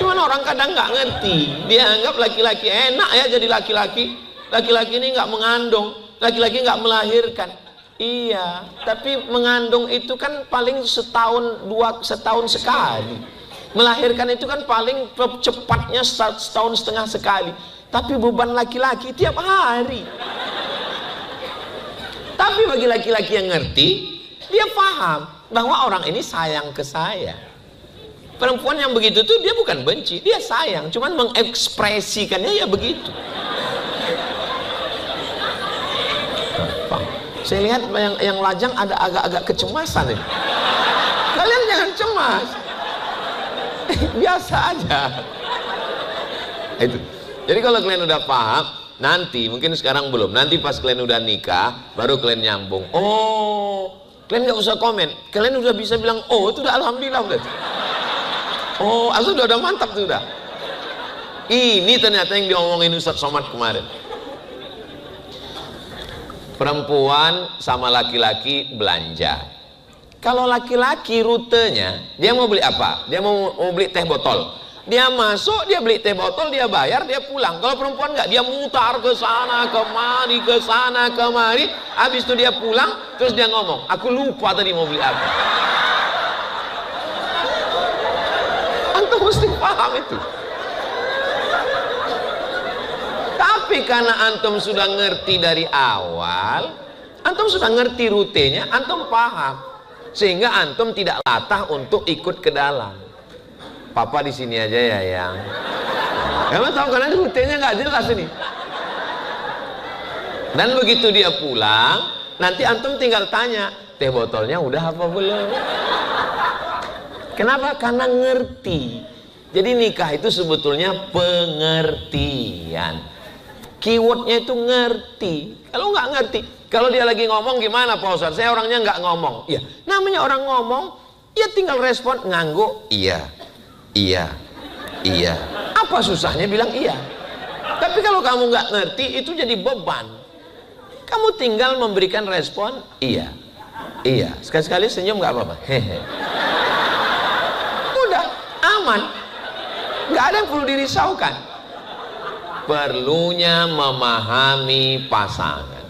Speaker 1: Cuman orang kadang nggak ngerti, dia anggap laki-laki enak ya jadi laki-laki. Laki-laki ini nggak mengandung, laki-laki nggak melahirkan. Iya, tapi mengandung itu kan paling setahun sekali. Melahirkan itu kan paling cepatnya setahun setengah sekali. Tapi beban laki-laki tiap hari. Tapi bagi laki-laki yang ngerti, dia paham bahwa orang ini sayang ke saya. Perempuan yang begitu tuh dia bukan benci, dia sayang, cuman mengekspresikannya ya begitu. Saya lihat yang lajang ada agak-agak kecemasan ini. Kalian jangan cemas, biasa aja. Itu. Jadi kalau kalian udah paham, nanti mungkin sekarang belum, nanti pas kalian udah nikah, baru kalian nyambung. Oh, kalian nggak usah komen, kalian udah bisa bilang, oh itu udah alhamdulillah udah. Oh, sudah mantap sudah. Ini ternyata yang diomongin Ustaz Somad kemarin. Perempuan sama laki-laki belanja. Kalau laki-laki rutenya, dia mau beli apa? Dia mau beli teh botol. Dia masuk, dia beli teh botol, dia bayar, dia pulang. Kalau perempuan nggak, dia mutar ke sana kemari. Habis itu dia pulang, terus dia ngomong, aku lupa tadi mau beli apa. Antum mesti paham itu. Tapi karena antum sudah ngerti dari awal, antum sudah ngerti rutenya, antum paham, sehingga antum tidak latah untuk ikut ke dalam. Papa di sini aja ya yang. Emang tahu karena rutenya nggak jelas ini. Dan begitu dia pulang, nanti antum tinggal tanya, teh botolnya udah apa belum? Kenapa? Karena ngerti. Jadi nikah itu sebetulnya pengertian. Keywordnya itu ngerti. Kalau nggak ngerti, kalau dia lagi ngomong gimana Pak Ustadz? Saya orangnya nggak ngomong. Ya, namanya orang ngomong, ya tinggal respon ngangguk. Iya, iya, iya. Apa susahnya bilang iya? Tapi kalau kamu nggak ngerti, itu jadi beban. Kamu tinggal memberikan respon iya, iya. Sekali-sekali senyum nggak apa-apa. Hehe. Udah aman. Nggak ada yang perlu dirisaukan. Perlunya memahami pasangan.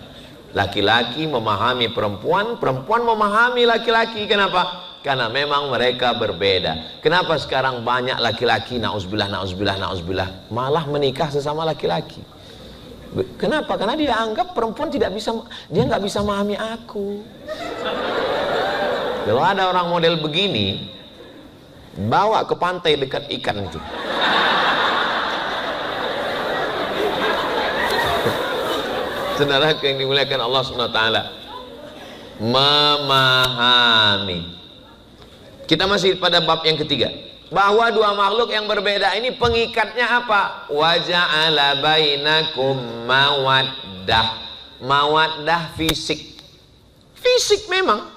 Speaker 1: Laki-laki memahami perempuan, perempuan memahami laki-laki. Kenapa? Karena memang mereka berbeda. Kenapa sekarang banyak laki-laki nauzubillah, nauzubillah, nauzubillah malah menikah sesama laki-laki? Kenapa? Karena dia anggap perempuan tidak bisa, dia nggak bisa memahami aku. Kalau ada orang model begini, bawa ke pantai dekat ikan itu. Saudara yang dimuliakan Allah Subhanahu wa taala, memahami. Kita masih pada bab yang ketiga, bahwa dua makhluk yang berbeda ini pengikatnya apa? Wa ja'ala bainakum mawaddah. Mawaddah fisik. Fisik memang.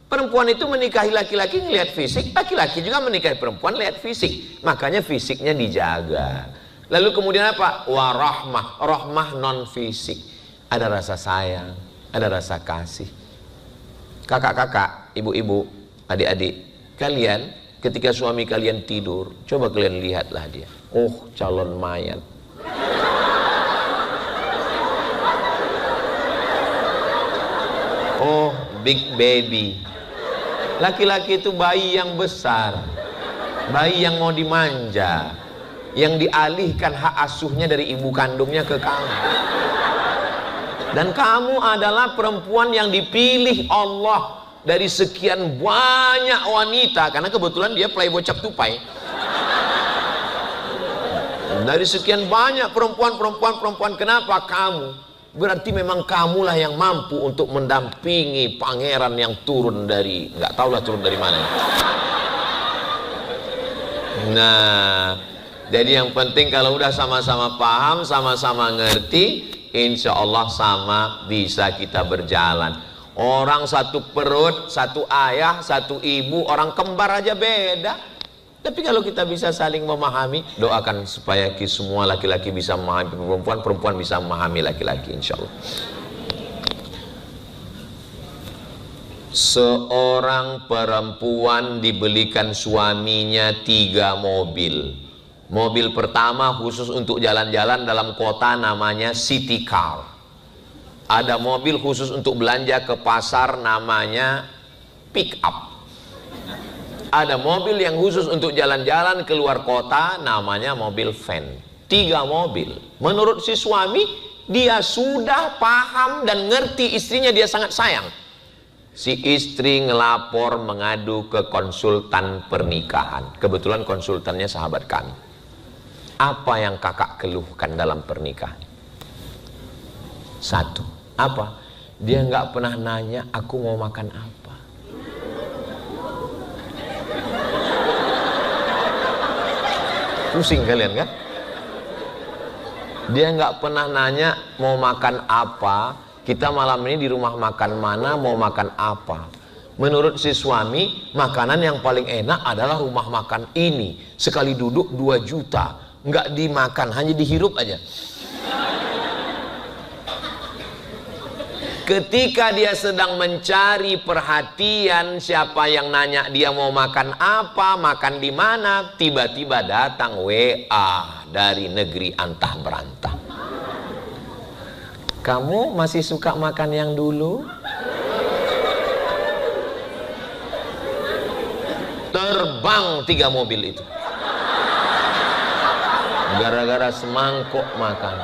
Speaker 1: Perempuan itu menikahi laki-laki ngelihat fisik, laki-laki juga menikahi perempuan lihat fisik. Makanya fisiknya dijaga. Lalu kemudian apa? Warahmah. Rahmah non fisik. Ada rasa sayang, ada rasa kasih. Kakak-kakak, ibu-ibu, adik-adik, kalian ketika suami kalian tidur, coba kalian lihatlah dia. Oh, calon mayat. Oh, big baby. Laki-laki itu bayi yang besar, bayi yang mau dimanja, yang dialihkan hak asuhnya dari ibu kandungnya ke kamu. Dan kamu adalah perempuan yang dipilih Allah dari sekian banyak wanita, karena kebetulan dia playboy cap tupai. Dari sekian banyak perempuan, kenapa kamu? Berarti memang kamulah yang mampu untuk mendampingi pangeran yang turun dari, nggak tahulah turun dari mana. Nah, jadi yang penting kalau udah sama-sama paham, sama-sama ngerti, insya Allah sama bisa kita berjalan. Orang satu perut, satu ayah, satu ibu, orang kembar aja beda. Tapi kalau kita bisa saling memahami, doakan supaya semua laki-laki bisa memahami perempuan, perempuan bisa memahami laki-laki, insya Allah. Seorang perempuan dibelikan suaminya 3 mobil. Mobil pertama khusus untuk jalan-jalan dalam kota namanya city car. Ada mobil khusus untuk belanja ke pasar namanya pick up. Ada mobil yang khusus untuk jalan-jalan keluar kota namanya mobil van. 3 mobil. Menurut si suami, dia sudah paham dan ngerti istrinya dia sangat sayang. Si istri ngelapor mengadu ke konsultan pernikahan. Kebetulan konsultannya sahabat kami. Apa yang kakak keluhkan dalam pernikahan? 1. Apa? Dia nggak pernah nanya aku mau makan apa. Pusing kalian kan? Dia nggak pernah nanya mau makan apa. Kita malam ini di rumah makan mana, mau makan apa. Menurut si suami, makanan yang paling enak adalah rumah makan ini. Sekali duduk 2 juta. Nggak dimakan, hanya dihirup aja. Ketika dia sedang mencari perhatian, siapa yang nanya dia mau makan apa, makan di mana, tiba-tiba datang WA dari negeri antah berantah. Kamu masih suka makan yang dulu? Terbang 3 mobil itu. gara-gara semangkuk makan.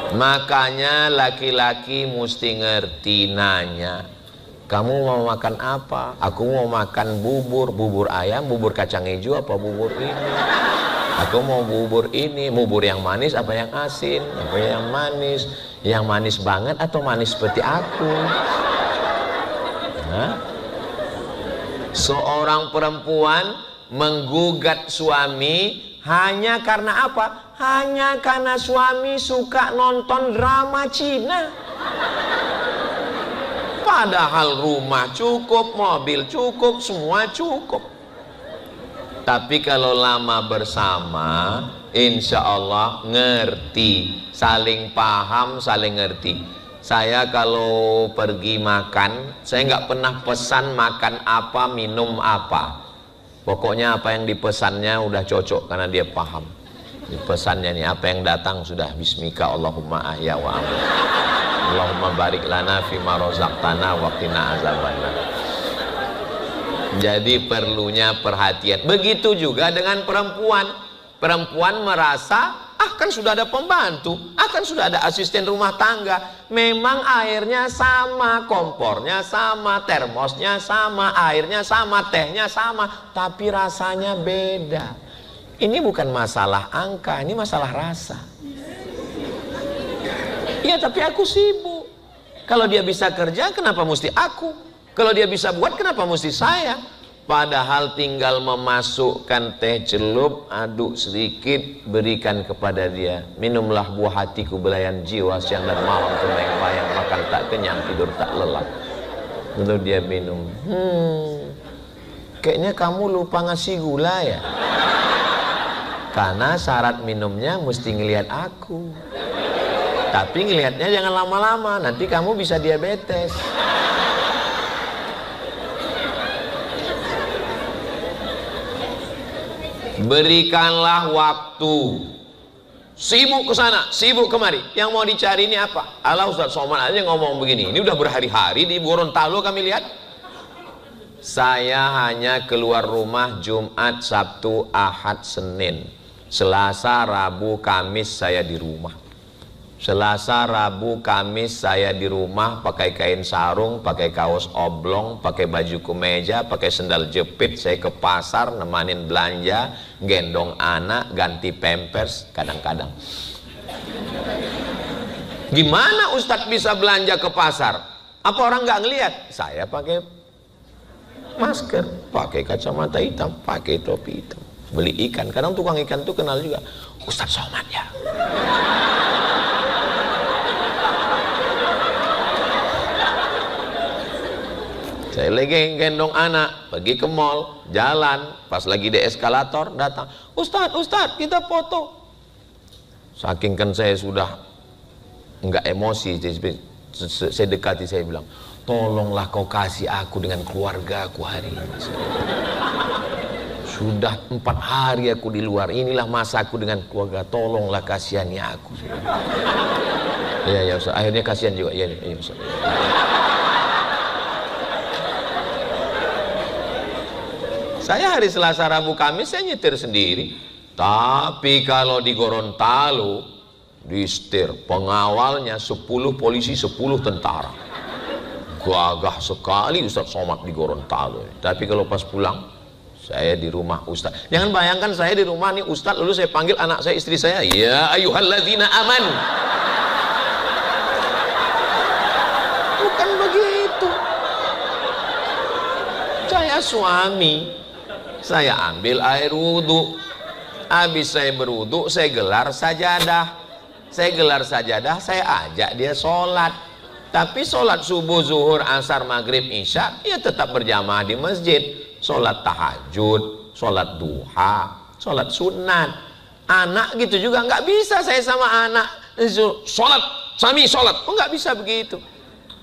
Speaker 1: Makanya laki-laki mesti ngerti, nanya, kamu mau makan apa? Aku mau makan bubur, bubur ayam, bubur kacang hijau, apa bubur ini? Aku mau bubur ini, bubur yang manis apa yang asin, apa yang manis? Yang manis banget atau manis seperti aku? Hah? Seorang perempuan menggugat suami hanya karena apa? Hanya karena suami suka nonton drama Cina. Padahal rumah cukup, mobil cukup, semua cukup. Tapi kalau lama bersama, insya Allah ngerti, saling paham, saling ngerti. Saya kalau pergi makan, saya nggak pernah pesan makan apa, minum apa. Pokoknya apa yang dipesannya udah cocok karena dia paham. Dipesannya nih, apa yang datang sudah bismika Allahumma ahya wa amin. Allahumma barik lana fima rozaqtana wa qina azabannar. Jadi perlunya perhatian. Begitu juga dengan perempuan. Perempuan merasa, kan sudah ada pembantu, kan sudah ada asisten rumah tangga. Memang airnya sama, kompornya sama, termosnya sama, airnya sama, tehnya sama, tapi rasanya beda. Ini bukan masalah angka, ini masalah rasa. Iya, tapi aku sibuk. Kalau dia bisa kerja, kenapa mesti aku? Kalau dia bisa buat, kenapa mesti saya? Padahal tinggal memasukkan teh celup, aduk sedikit, berikan kepada dia. Minumlah buah hatiku belayan jiwa, siang dan malam terbayang-bayang, makan tak kenyang, tidur tak lelap. Lalu dia minum. Kayaknya kamu lupa ngasih gula ya? Karena syarat minumnya mesti ngelihat aku. Tapi ngelihatnya jangan lama-lama, nanti kamu bisa diabetes. Berikanlah waktu. Sibuk ke sana, sibuk kemari. Yang mau dicari ini apa? Allah, Ustaz Somad aja ngomong begini. Ini udah berhari-hari di Gorontalo kami lihat. Saya hanya keluar rumah Jumat, Sabtu, Ahad, Senin. Selasa, Rabu, Kamis saya di rumah. Selasa, Rabu, Kamis saya di rumah pakai kain sarung, pakai kaos oblong, pakai baju kemeja, pakai sendal jepit. Saya ke pasar nemanin belanja, gendong anak, ganti pampers kadang-kadang. Gimana Ustadz bisa belanja ke pasar? Apa orang nggak ngelihat? Saya pakai masker, pakai kacamata hitam, pakai topi hitam. Beli ikan, kadang tukang ikan tuh kenal juga, Ustadz Somad ya. Saya lagi gendong anak, pergi ke mall, jalan, pas lagi di eskalator datang, Ustadz kita foto. Saking kan saya sudah nggak emosi, saya dekati, saya bilang, tolonglah kau kasih aku dengan keluarga aku hari ini. Sudah 4 hari aku di luar, inilah masaku dengan keluarga, tolonglah kasihani aku. Ya Ustaz, akhirnya kasihan juga. Ya Ustaz. Saya hari Selasa, Rabu, Kamis saya nyetir sendiri. Tapi kalau di Gorontalo, di setir, pengawalnya 10 polisi, 10 tentara. Gagah sekali Ustadz Somad di Gorontalo. Tapi kalau pas pulang, saya di rumah Ustadz. Jangan bayangkan saya di rumah nih Ustadz, lalu saya panggil anak saya, istri saya, ya ayyuhalladzina aman. Bukan begitu. Saya suami, saya ambil air wudhu. Habis saya berwudhu, saya gelar sajadah. Saya gelar sajadah, saya ajak dia sholat. Tapi sholat subuh, zuhur, asar, maghrib, isya, ya tetap berjamaah di masjid. Sholat tahajud, sholat duha, sholat sunat. Anak gitu juga nggak bisa saya sama anak sholat, sami sholat, nggak bisa begitu.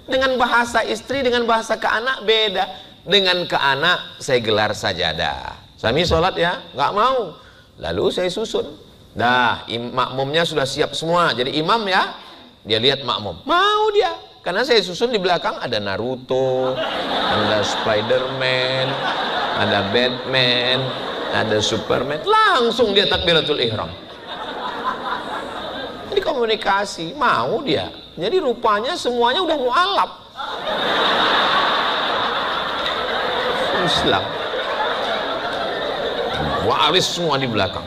Speaker 1: Dengan bahasa istri, dengan bahasa ke anak beda. Dengan ke anak saya gelar sajadah, sami sholat ya, nggak mau. Lalu saya susun. Dah, makmumnya sudah siap semua, jadi imam ya. Dia lihat makmum, mau dia. Karena saya susun di belakang ada Naruto, ada Spiderman, ada Batman, ada Superman, langsung dia takbiratul ihram. Jadi komunikasi, mau dia. Jadi rupanya semuanya udah mualaf Islam, waris semua di belakang.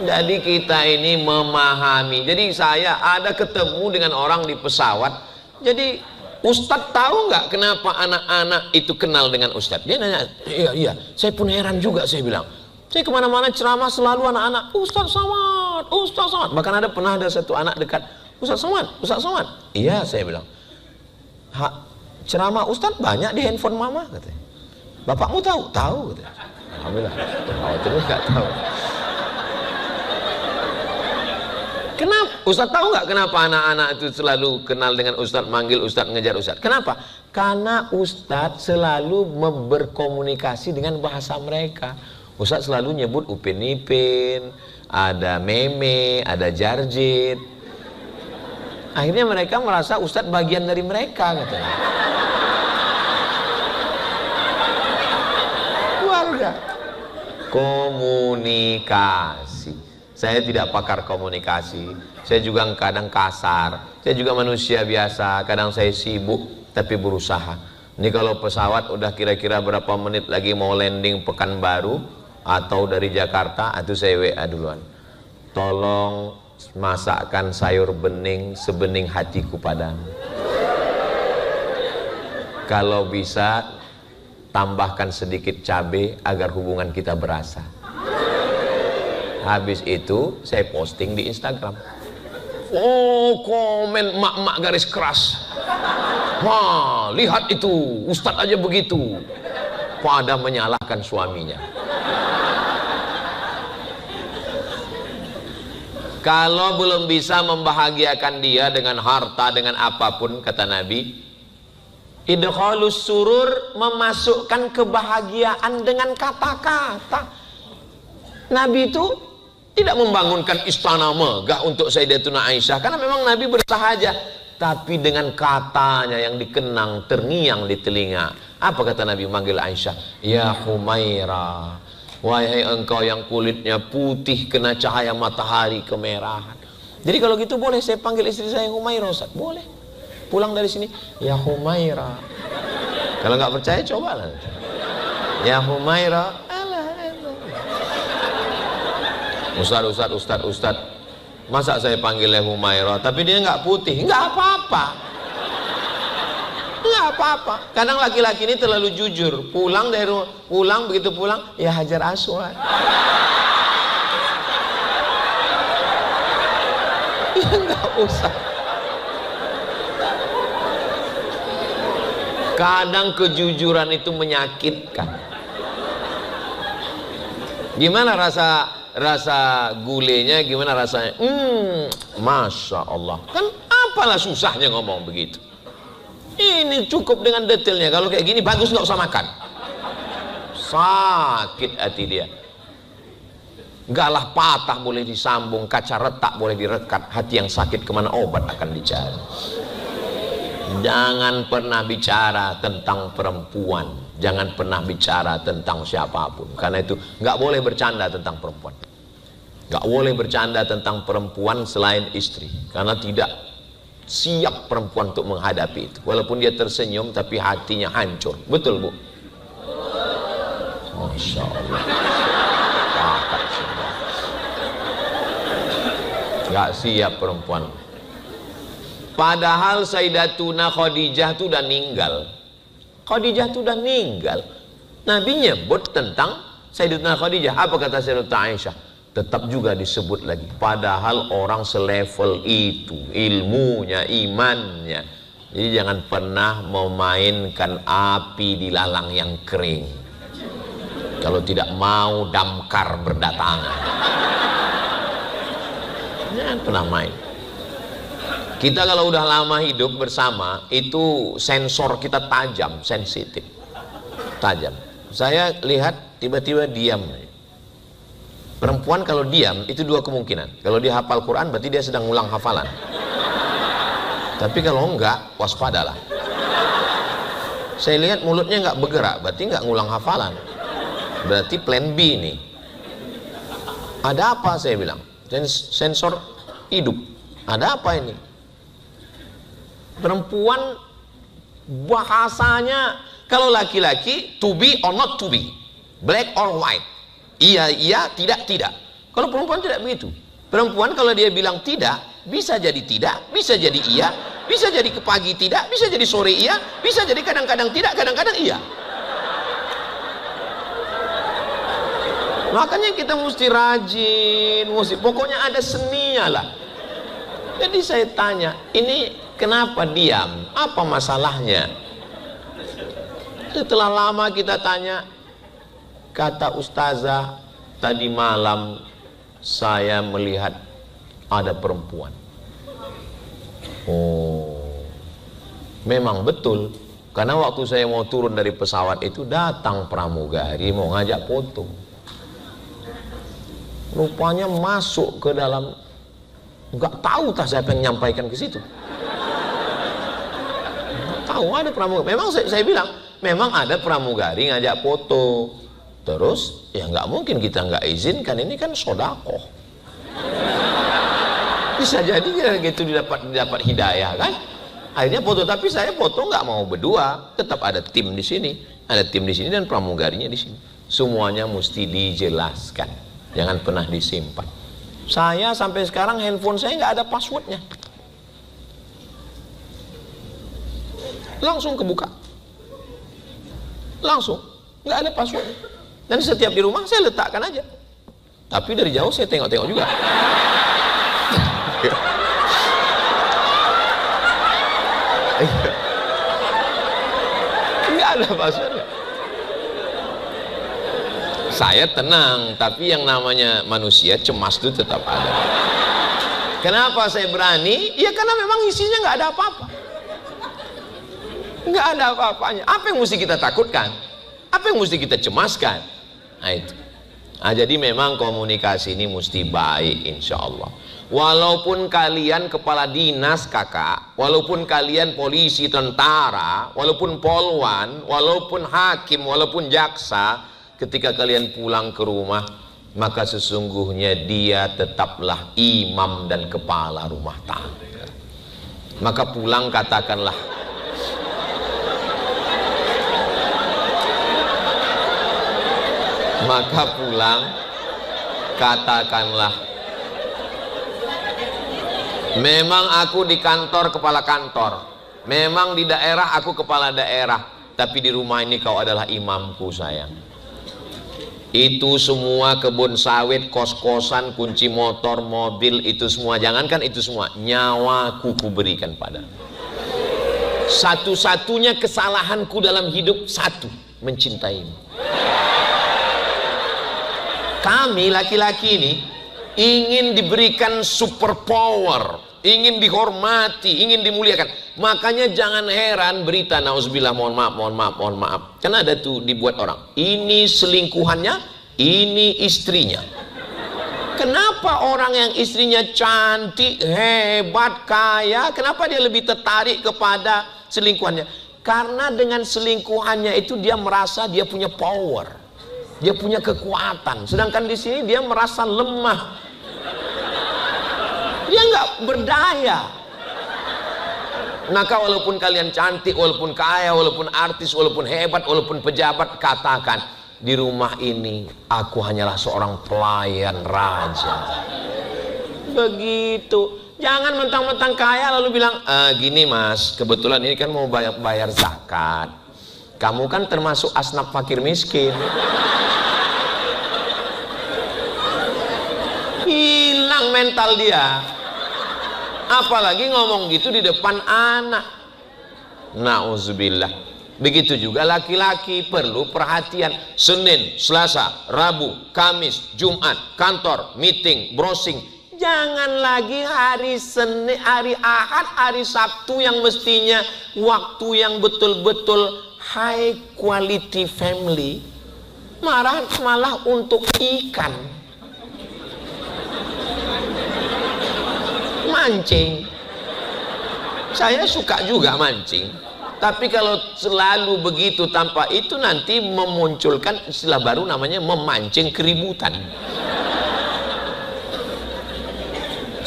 Speaker 1: Jadi kita ini memahami. Jadi saya ada ketemu dengan orang di pesawat. Jadi Ustadz tahu nggak kenapa anak-anak itu kenal dengan Ustadz? Dia nanya, iya, saya pun heran juga. Saya bilang, saya kemana-mana ceramah selalu anak-anak, Ustadz Somad, Ustadz Somad. Bahkan pernah ada satu anak dekat, Ustadz Somad. Iya, saya bilang, ceramah Ustadz banyak di handphone mama, katanya. Bapakmu tahu? Tahu, katanya. Alhamdulillah, terus nggak tahu. Kenapa? Ustadz tahu nggak kenapa anak-anak itu selalu kenal dengan Ustadz, manggil Ustadz, ngejar Ustadz? Kenapa? Karena Ustadz selalu berkomunikasi dengan bahasa mereka. Ustadz selalu nyebut Upin Ipin, ada meme, ada jarjit. Akhirnya mereka merasa Ustadz bagian dari mereka, katanya. Keluarga. Komunikasi. Saya tidak pakar komunikasi, saya juga kadang kasar, saya juga manusia biasa, kadang saya sibuk tapi berusaha. Ini kalau pesawat udah kira-kira berapa menit lagi mau landing Pekanbaru atau dari Jakarta, itu saya WA duluan. Tolong masakkan sayur bening sebening hatiku padamu. Kalau bisa tambahkan sedikit cabai agar hubungan kita berasa. Habis itu saya posting di Instagram. Oh, komen mak-mak garis keras. Wah, lihat itu, Ustadz aja begitu. Pada menyalahkan suaminya. Kalau belum bisa membahagiakan dia dengan harta, dengan apapun, kata Nabi, idkhalus surur, memasukkan kebahagiaan dengan kata-kata. Nabi itu tidak membangunkan istana megah untuk Sayyidatuna Aisyah, karena memang Nabi bersahaja, tapi dengan katanya yang dikenang, terngiang di telinga. Apa kata Nabi manggil Aisyah? Ya Humaira, wahai engkau yang kulitnya putih kena cahaya matahari kemerahan. Jadi kalau gitu boleh saya panggil istri saya Humaira, Ustaz? Boleh. Pulang dari sini, ya Humaira. Kalau nggak percaya cobalah. Ya Humaira. Ustadz, masa saya panggilnya Humaira tapi dia nggak putih? Nggak apa-apa, kadang laki-laki ini terlalu jujur, pulang dari rumah, begitu pulang ya Hajar Aswad. Ya nggak usah. Kadang kejujuran itu menyakitkan. Gimana rasa gulenya, gimana rasanya? Masya Allah. Kan apalah susahnya ngomong begitu. Ini cukup dengan detailnya. Kalau kayak gini bagus, nggak usah makan. Sakit hati dia. Galah patah boleh disambung, kaca retak boleh direkat, hati yang sakit kemana obat akan dicari. Jangan pernah bicara tentang perempuan, jangan pernah bicara tentang siapapun, karena itu nggak boleh bercanda tentang perempuan, nggak boleh bercanda tentang perempuan selain istri, karena tidak siap perempuan untuk menghadapi itu. Walaupun dia tersenyum tapi hatinya hancur. Betul Bu? Masya Allah. Nggak siap perempuan. Padahal Sayyidatuna Khadijah itu udah meninggal. Nabi nyebut tentang Sayyidatuna Khadijah. Apa kata Sayyidatuna Aisyah? Tetap juga disebut lagi. Padahal orang selevel itu, ilmunya, imannya. Jadi jangan pernah memainkan api di lalang yang kering. Kalau tidak mau damkar berdatangan. Jangan pernah main. Kita kalau udah lama hidup bersama, itu sensor kita tajam, sensitif, tajam. Saya lihat tiba-tiba diam. Perempuan kalau diam itu dua kemungkinan. Kalau dia hafal Quran berarti dia sedang ngulang hafalan. Tapi kalau enggak, waspadalah. Saya lihat mulutnya enggak bergerak, berarti enggak ngulang hafalan. Berarti plan B nih. Ada apa, saya bilang? Sensor hidup. Ada apa ini? Perempuan bahasanya, kalau laki-laki to be or not to be, black or white, iya iya, tidak tidak. Kalau perempuan tidak begitu. Perempuan kalau dia bilang tidak, bisa jadi tidak, bisa jadi iya, bisa jadi ke pagi tidak, bisa jadi sore iya, bisa jadi kadang-kadang tidak, kadang-kadang iya. Makanya kita mesti rajin, pokoknya ada seninya lah. Jadi saya tanya, ini kenapa diam? Apa masalahnya? Setelah lama kita tanya, kata ustazah, tadi malam saya melihat ada perempuan. Oh, memang betul. Karena waktu saya mau turun dari pesawat itu, datang pramugari mau ngajak foto. Rupanya masuk ke dalam, nggak tahu tak siapa yang menyampaikan ke situ. Nggak tahu ada pramugari. Memang saya bilang, memang ada pramugari ngajak foto. Terus ya nggak mungkin kita nggak izinkan, ini kan sodakoh. Bisa jadi gitu didapat hidayah kan. Akhirnya foto, tapi saya foto nggak mau berdua, tetap ada tim di sini, dan pramugarinya di sini. Semuanya mesti dijelaskan. Jangan pernah disimpan. Saya sampai sekarang handphone saya nggak ada passwordnya. Langsung kebuka. Langsung. Nggak ada passwordnya. Dan setiap di rumah saya letakkan aja. Tapi dari jauh saya tengok-tengok juga. Nggak ada passwordnya. Saya tenang, tapi yang namanya manusia cemas itu tetap ada. Kenapa saya berani? Ya karena memang isinya nggak ada apa-apa. Nggak ada apa-apanya. Apa yang mesti kita takutkan? Apa yang mesti kita cemaskan? Nah itu. Nah, jadi memang komunikasi ini mesti baik, insya Allah. Walaupun kalian kepala dinas kakak, walaupun kalian polisi, tentara, walaupun polwan, walaupun hakim, walaupun jaksa, ketika kalian pulang ke rumah, maka sesungguhnya dia tetaplah imam dan kepala rumah tangga. Maka pulang katakanlah, maka pulang katakanlah, memang aku di kantor kepala kantor, memang di daerah aku kepala daerah, tapi di rumah ini kau adalah imamku sayang. Itu semua kebun sawit, kos-kosan, kunci motor, mobil, itu semua, jangankan itu semua, nyawaku kuberikan pada. Satu-satunya kesalahanku dalam hidup, satu, mencintaimu. Kami laki-laki ini ingin diberikan superpower, ingin dihormati, ingin dimuliakan. Makanya jangan heran berita nauzubillah, mohon maaf. Karena ada tuh dibuat orang, ini selingkuhannya, ini istrinya. Kenapa orang yang istrinya cantik, hebat, kaya, kenapa dia lebih tertarik kepada selingkuhannya? Karena dengan selingkuhannya itu dia merasa dia punya power, dia punya kekuatan. Sedangkan di sini dia merasa lemah, dia nggak berdaya. Maka walaupun kalian cantik, walaupun kaya, walaupun artis, walaupun hebat, walaupun pejabat, katakan, di rumah ini aku hanyalah seorang pelayan raja. Begitu. Jangan mentang-mentang kaya lalu bilang, gini mas, kebetulan ini kan mau bayar zakat, kamu kan termasuk asnaf fakir miskin. Hilang mental dia. Apalagi ngomong gitu di depan anak. Nauzubillah. Begitu juga laki-laki perlu perhatian. Senin, Selasa, Rabu, Kamis, Jumat, kantor, meeting, browsing. Jangan lagi hari Senin, hari Ahad, hari Sabtu yang mestinya waktu yang betul-betul high quality family, malah untuk ikan, mancing. Saya suka juga mancing, Tapi kalau selalu begitu tanpa itu nanti memunculkan istilah baru namanya memancing keributan.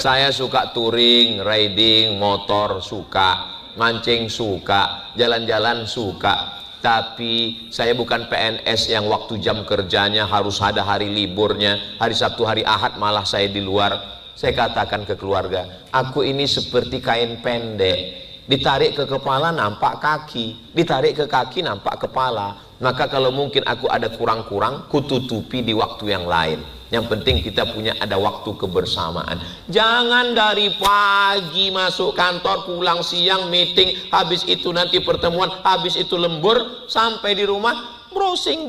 Speaker 1: Saya suka touring, riding, motor suka, mancing suka, jalan-jalan suka. Tapi saya bukan PNS yang waktu jam kerjanya harus ada hari liburnya, hari Sabtu, hari Ahad malah saya di luar. Saya katakan ke keluarga, aku ini seperti kain pendek, ditarik ke kepala nampak kaki, ditarik ke kaki nampak kepala. Maka kalau mungkin aku ada kurang-kurang, kututupi di waktu yang lain. Yang penting kita punya ada waktu kebersamaan. Jangan dari pagi masuk kantor, pulang siang meeting, habis itu nanti pertemuan, habis itu lembur, sampai di rumah browsing.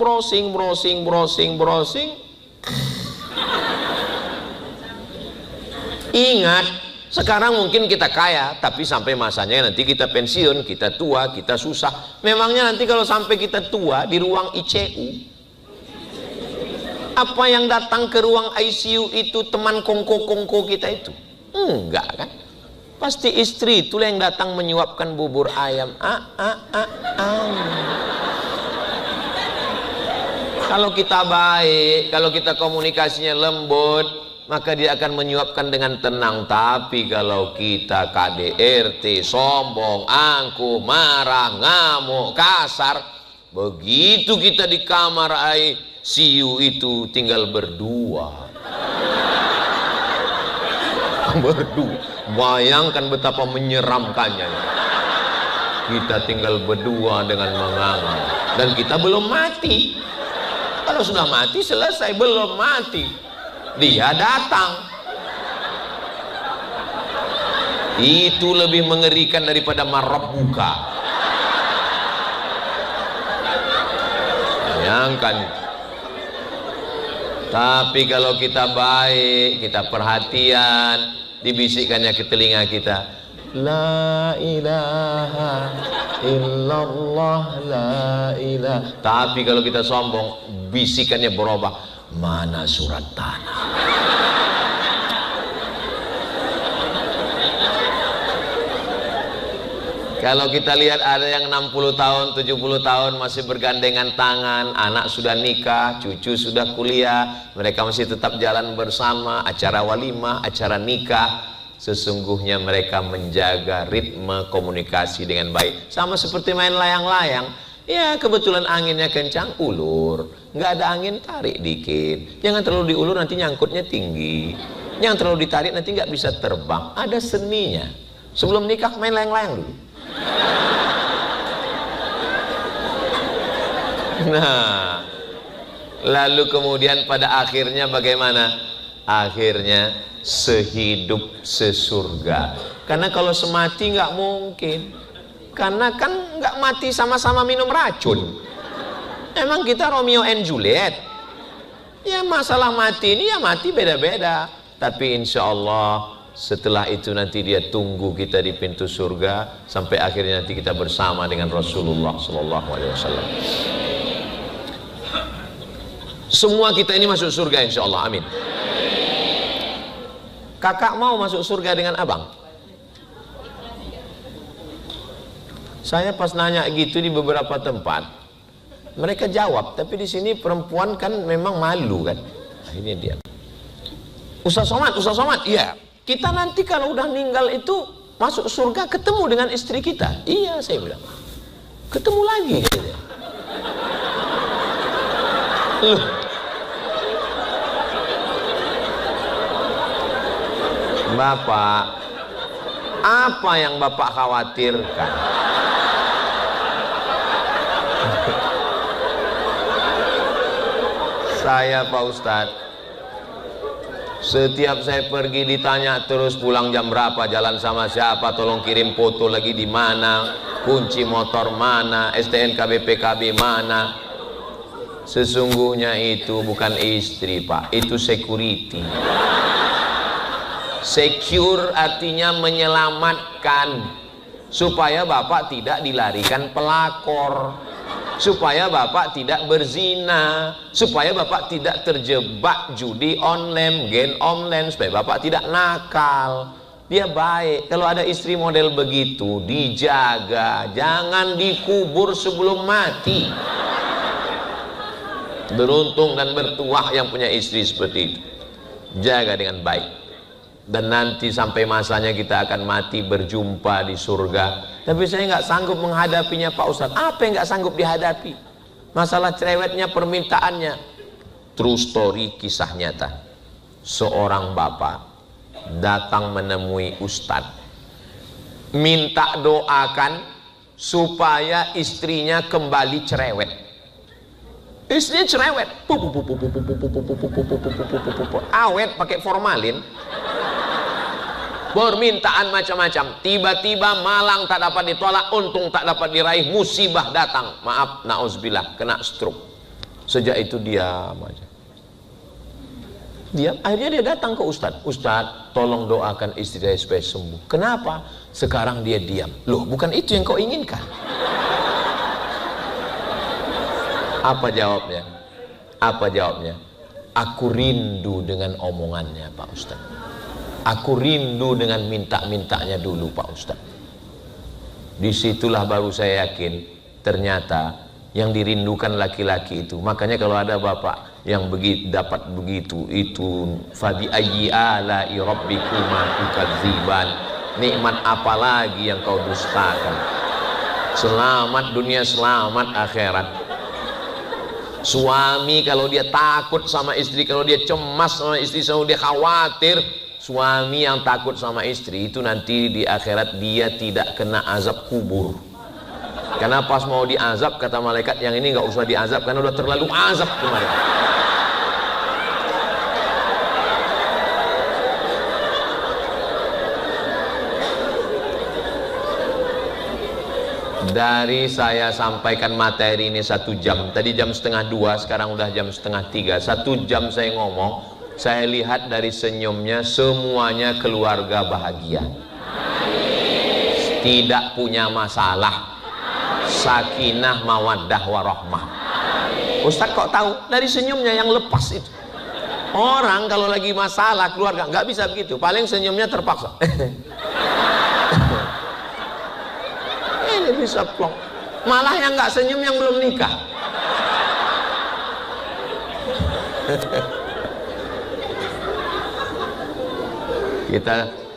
Speaker 1: Ingat, sekarang mungkin kita kaya, tapi sampai masanya nanti kita pensiun, kita tua, kita susah. Memangnya nanti kalau sampai kita tua di ruang ICU, apa yang datang ke ruang ICU itu teman kongko-kongko kita itu? Enggak kan? Pasti istri itulah yang datang menyuapkan bubur ayam. Kalau kita baik, kalau kita komunikasinya lembut, maka dia akan menyuapkan dengan tenang. Tapi kalau kita KDRT, sombong, angkuh, marah, ngamuk, kasar, begitu kita di kamar ICU itu tinggal berdua. Bayangkan betapa menyeramkannya. Kita tinggal berdua dengan menganga, dan kita belum mati. Kalau sudah mati selesai, belum mati dia datang. Itu lebih mengerikan daripada marabbuka. Bayangkan. Tapi kalau kita baik, kita perhatian, dibisikkannya ke telinga kita, la ilaha illallah, la ilaha. Tapi kalau kita sombong, bisikannya berubah, mana surat tanah. Kalau kita lihat ada yang 60 tahun, 70 tahun masih bergandengan tangan, anak sudah nikah, cucu sudah kuliah, mereka masih tetap jalan bersama, acara walimah, acara nikah. Sesungguhnya mereka menjaga ritme komunikasi dengan baik. Sama seperti main layang-layang. Ya kebetulan anginnya kencang, ulur. Nggak ada angin, tarik dikit. Jangan terlalu diulur, nanti nyangkutnya tinggi. Jangan terlalu ditarik, nanti nggak bisa terbang. Ada seninya. Sebelum nikah main layang-layang dulu. Nah, lalu kemudian pada akhirnya bagaimana? Akhirnya sehidup sesurga. Karena kalau semati nggak mungkin. Karena kan nggak mati sama-sama minum racun. Emang kita Romeo and Juliet? Ya masalah mati ini ya mati beda-beda. Tapi insya Allah setelah itu nanti dia tunggu kita di pintu surga sampai akhirnya nanti kita bersama dengan Rasulullah SAW. Semua kita ini masuk surga insya Allah, amin. Kakak mau masuk surga dengan abang? Saya pas nanya gitu di beberapa tempat, mereka jawab, tapi di sini perempuan kan memang malu kan. Nah, ini dia. Ustaz Somad, iya. Kita nanti kalau udah meninggal itu masuk surga ketemu dengan istri kita. Iya, saya bilang. Ketemu lagi gitu ya. Loh. Bapak, apa yang Bapak khawatirkan? Saya Pak Ustadz, setiap saya pergi ditanya terus pulang jam berapa, jalan sama siapa, tolong kirim foto lagi di mana, kunci motor mana, STNK BPKB mana. Sesungguhnya itu bukan istri Pak, itu security. Secure artinya menyelamatkan, supaya Bapak tidak dilarikan pelakor, supaya Bapak tidak berzina, supaya Bapak tidak terjebak judi online, game online, supaya Bapak tidak nakal. Dia baik. Kalau ada istri model begitu, dijaga, jangan dikubur sebelum mati. Beruntung dan bertuah yang punya istri seperti itu. Jaga dengan baik. Dan nanti sampai masanya kita akan mati berjumpa di surga. Tapi saya nggak sanggup menghadapinya Pak Ustadz. Apa yang nggak sanggup dihadapi? Masalah cerewetnya, permintaannya. True story, kisah nyata. Seorang bapak datang menemui Ustadz, minta doakan supaya istrinya kembali cerewet. Istrinya cerewet, awet pakai formalin, permintaan macam-macam. Tiba-tiba malang tak dapat ditolak, untung tak dapat diraih, musibah datang. Maaf, na'udzubillah, kena stroke. Sejak itu diam aja. Diam, akhirnya dia datang ke Ustadz. Ustadz, tolong doakan istri saya supaya sembuh. Kenapa? Sekarang dia diam. Loh, bukan itu yang kau inginkan. Apa jawabnya? Apa jawabnya? Aku rindu dengan omongannya Pak Ustadz. Aku rindu dengan minta-mintanya dulu Pak Ustadz. Disitulah baru saya yakin ternyata yang dirindukan laki-laki itu. Makanya kalau ada bapak yang dapat begitu, itu fabi ayyi ala'i rabbikuma tukadziban, nikmat apa lagi yang kau dustakan. Selamat dunia, selamat akhirat. Suami kalau dia takut sama istri, kalau dia cemas sama istri, kalau dia khawatir, suami yang takut sama istri itu nanti di akhirat dia tidak kena azab kubur. Karena pas mau diazab kata malaikat, yang ini nggak usah diazab karena udah terlalu azab kemarin. Dari saya sampaikan materi ini 1 jam, tadi jam 1:30, sekarang udah jam 2:30. 1 jam saya ngomong, saya lihat dari senyumnya semuanya keluarga bahagia, tidak punya masalah, sakinah mawaddah warahmah. Ustadz kok tahu? Dari senyumnya yang lepas itu. Orang kalau lagi masalah keluarga nggak bisa begitu, paling senyumnya terpaksa. Ini bisa plong. Malah yang nggak senyum yang belum nikah.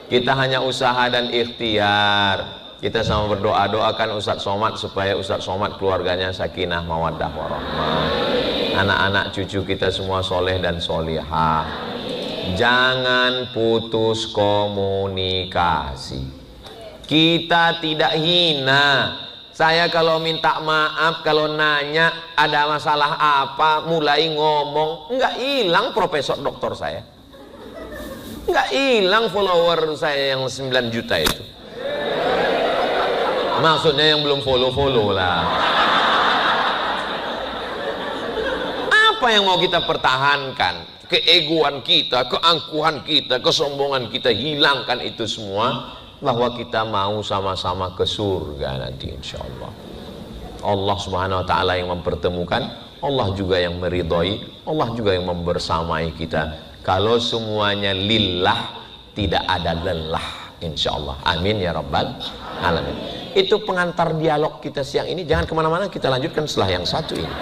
Speaker 1: Kita hanya usaha dan ikhtiar. Kita sama berdoa, doakan Ustadz Somad supaya Ustadz Somad keluarganya sakinah mawaddah warahmah. Anak-anak cucu kita semua soleh dan solihah. Jangan putus komunikasi. Kita tidak hina. Saya kalau minta maaf, kalau nanya ada masalah apa, mulai ngomong, nggak hilang profesor doktor saya, nggak hilang follower saya yang 9 juta itu. Maksudnya yang belum follow lah. Apa yang mau kita pertahankan? Keegoan kita, keangkuhan kita, kesombongan kita, hilangkan itu semua. Bahwa kita mau sama-sama ke surga nanti insya Allah. Allah subhanahu wa ta'ala yang mempertemukan, Allah juga yang meridhoi, Allah juga yang membersamai kita. Kalau semuanya lillah, tidak ada lelah insya Allah. Amin ya rabbal alamin. Itu pengantar dialog kita siang ini. Jangan kemana-mana, kita lanjutkan setelah yang satu ini.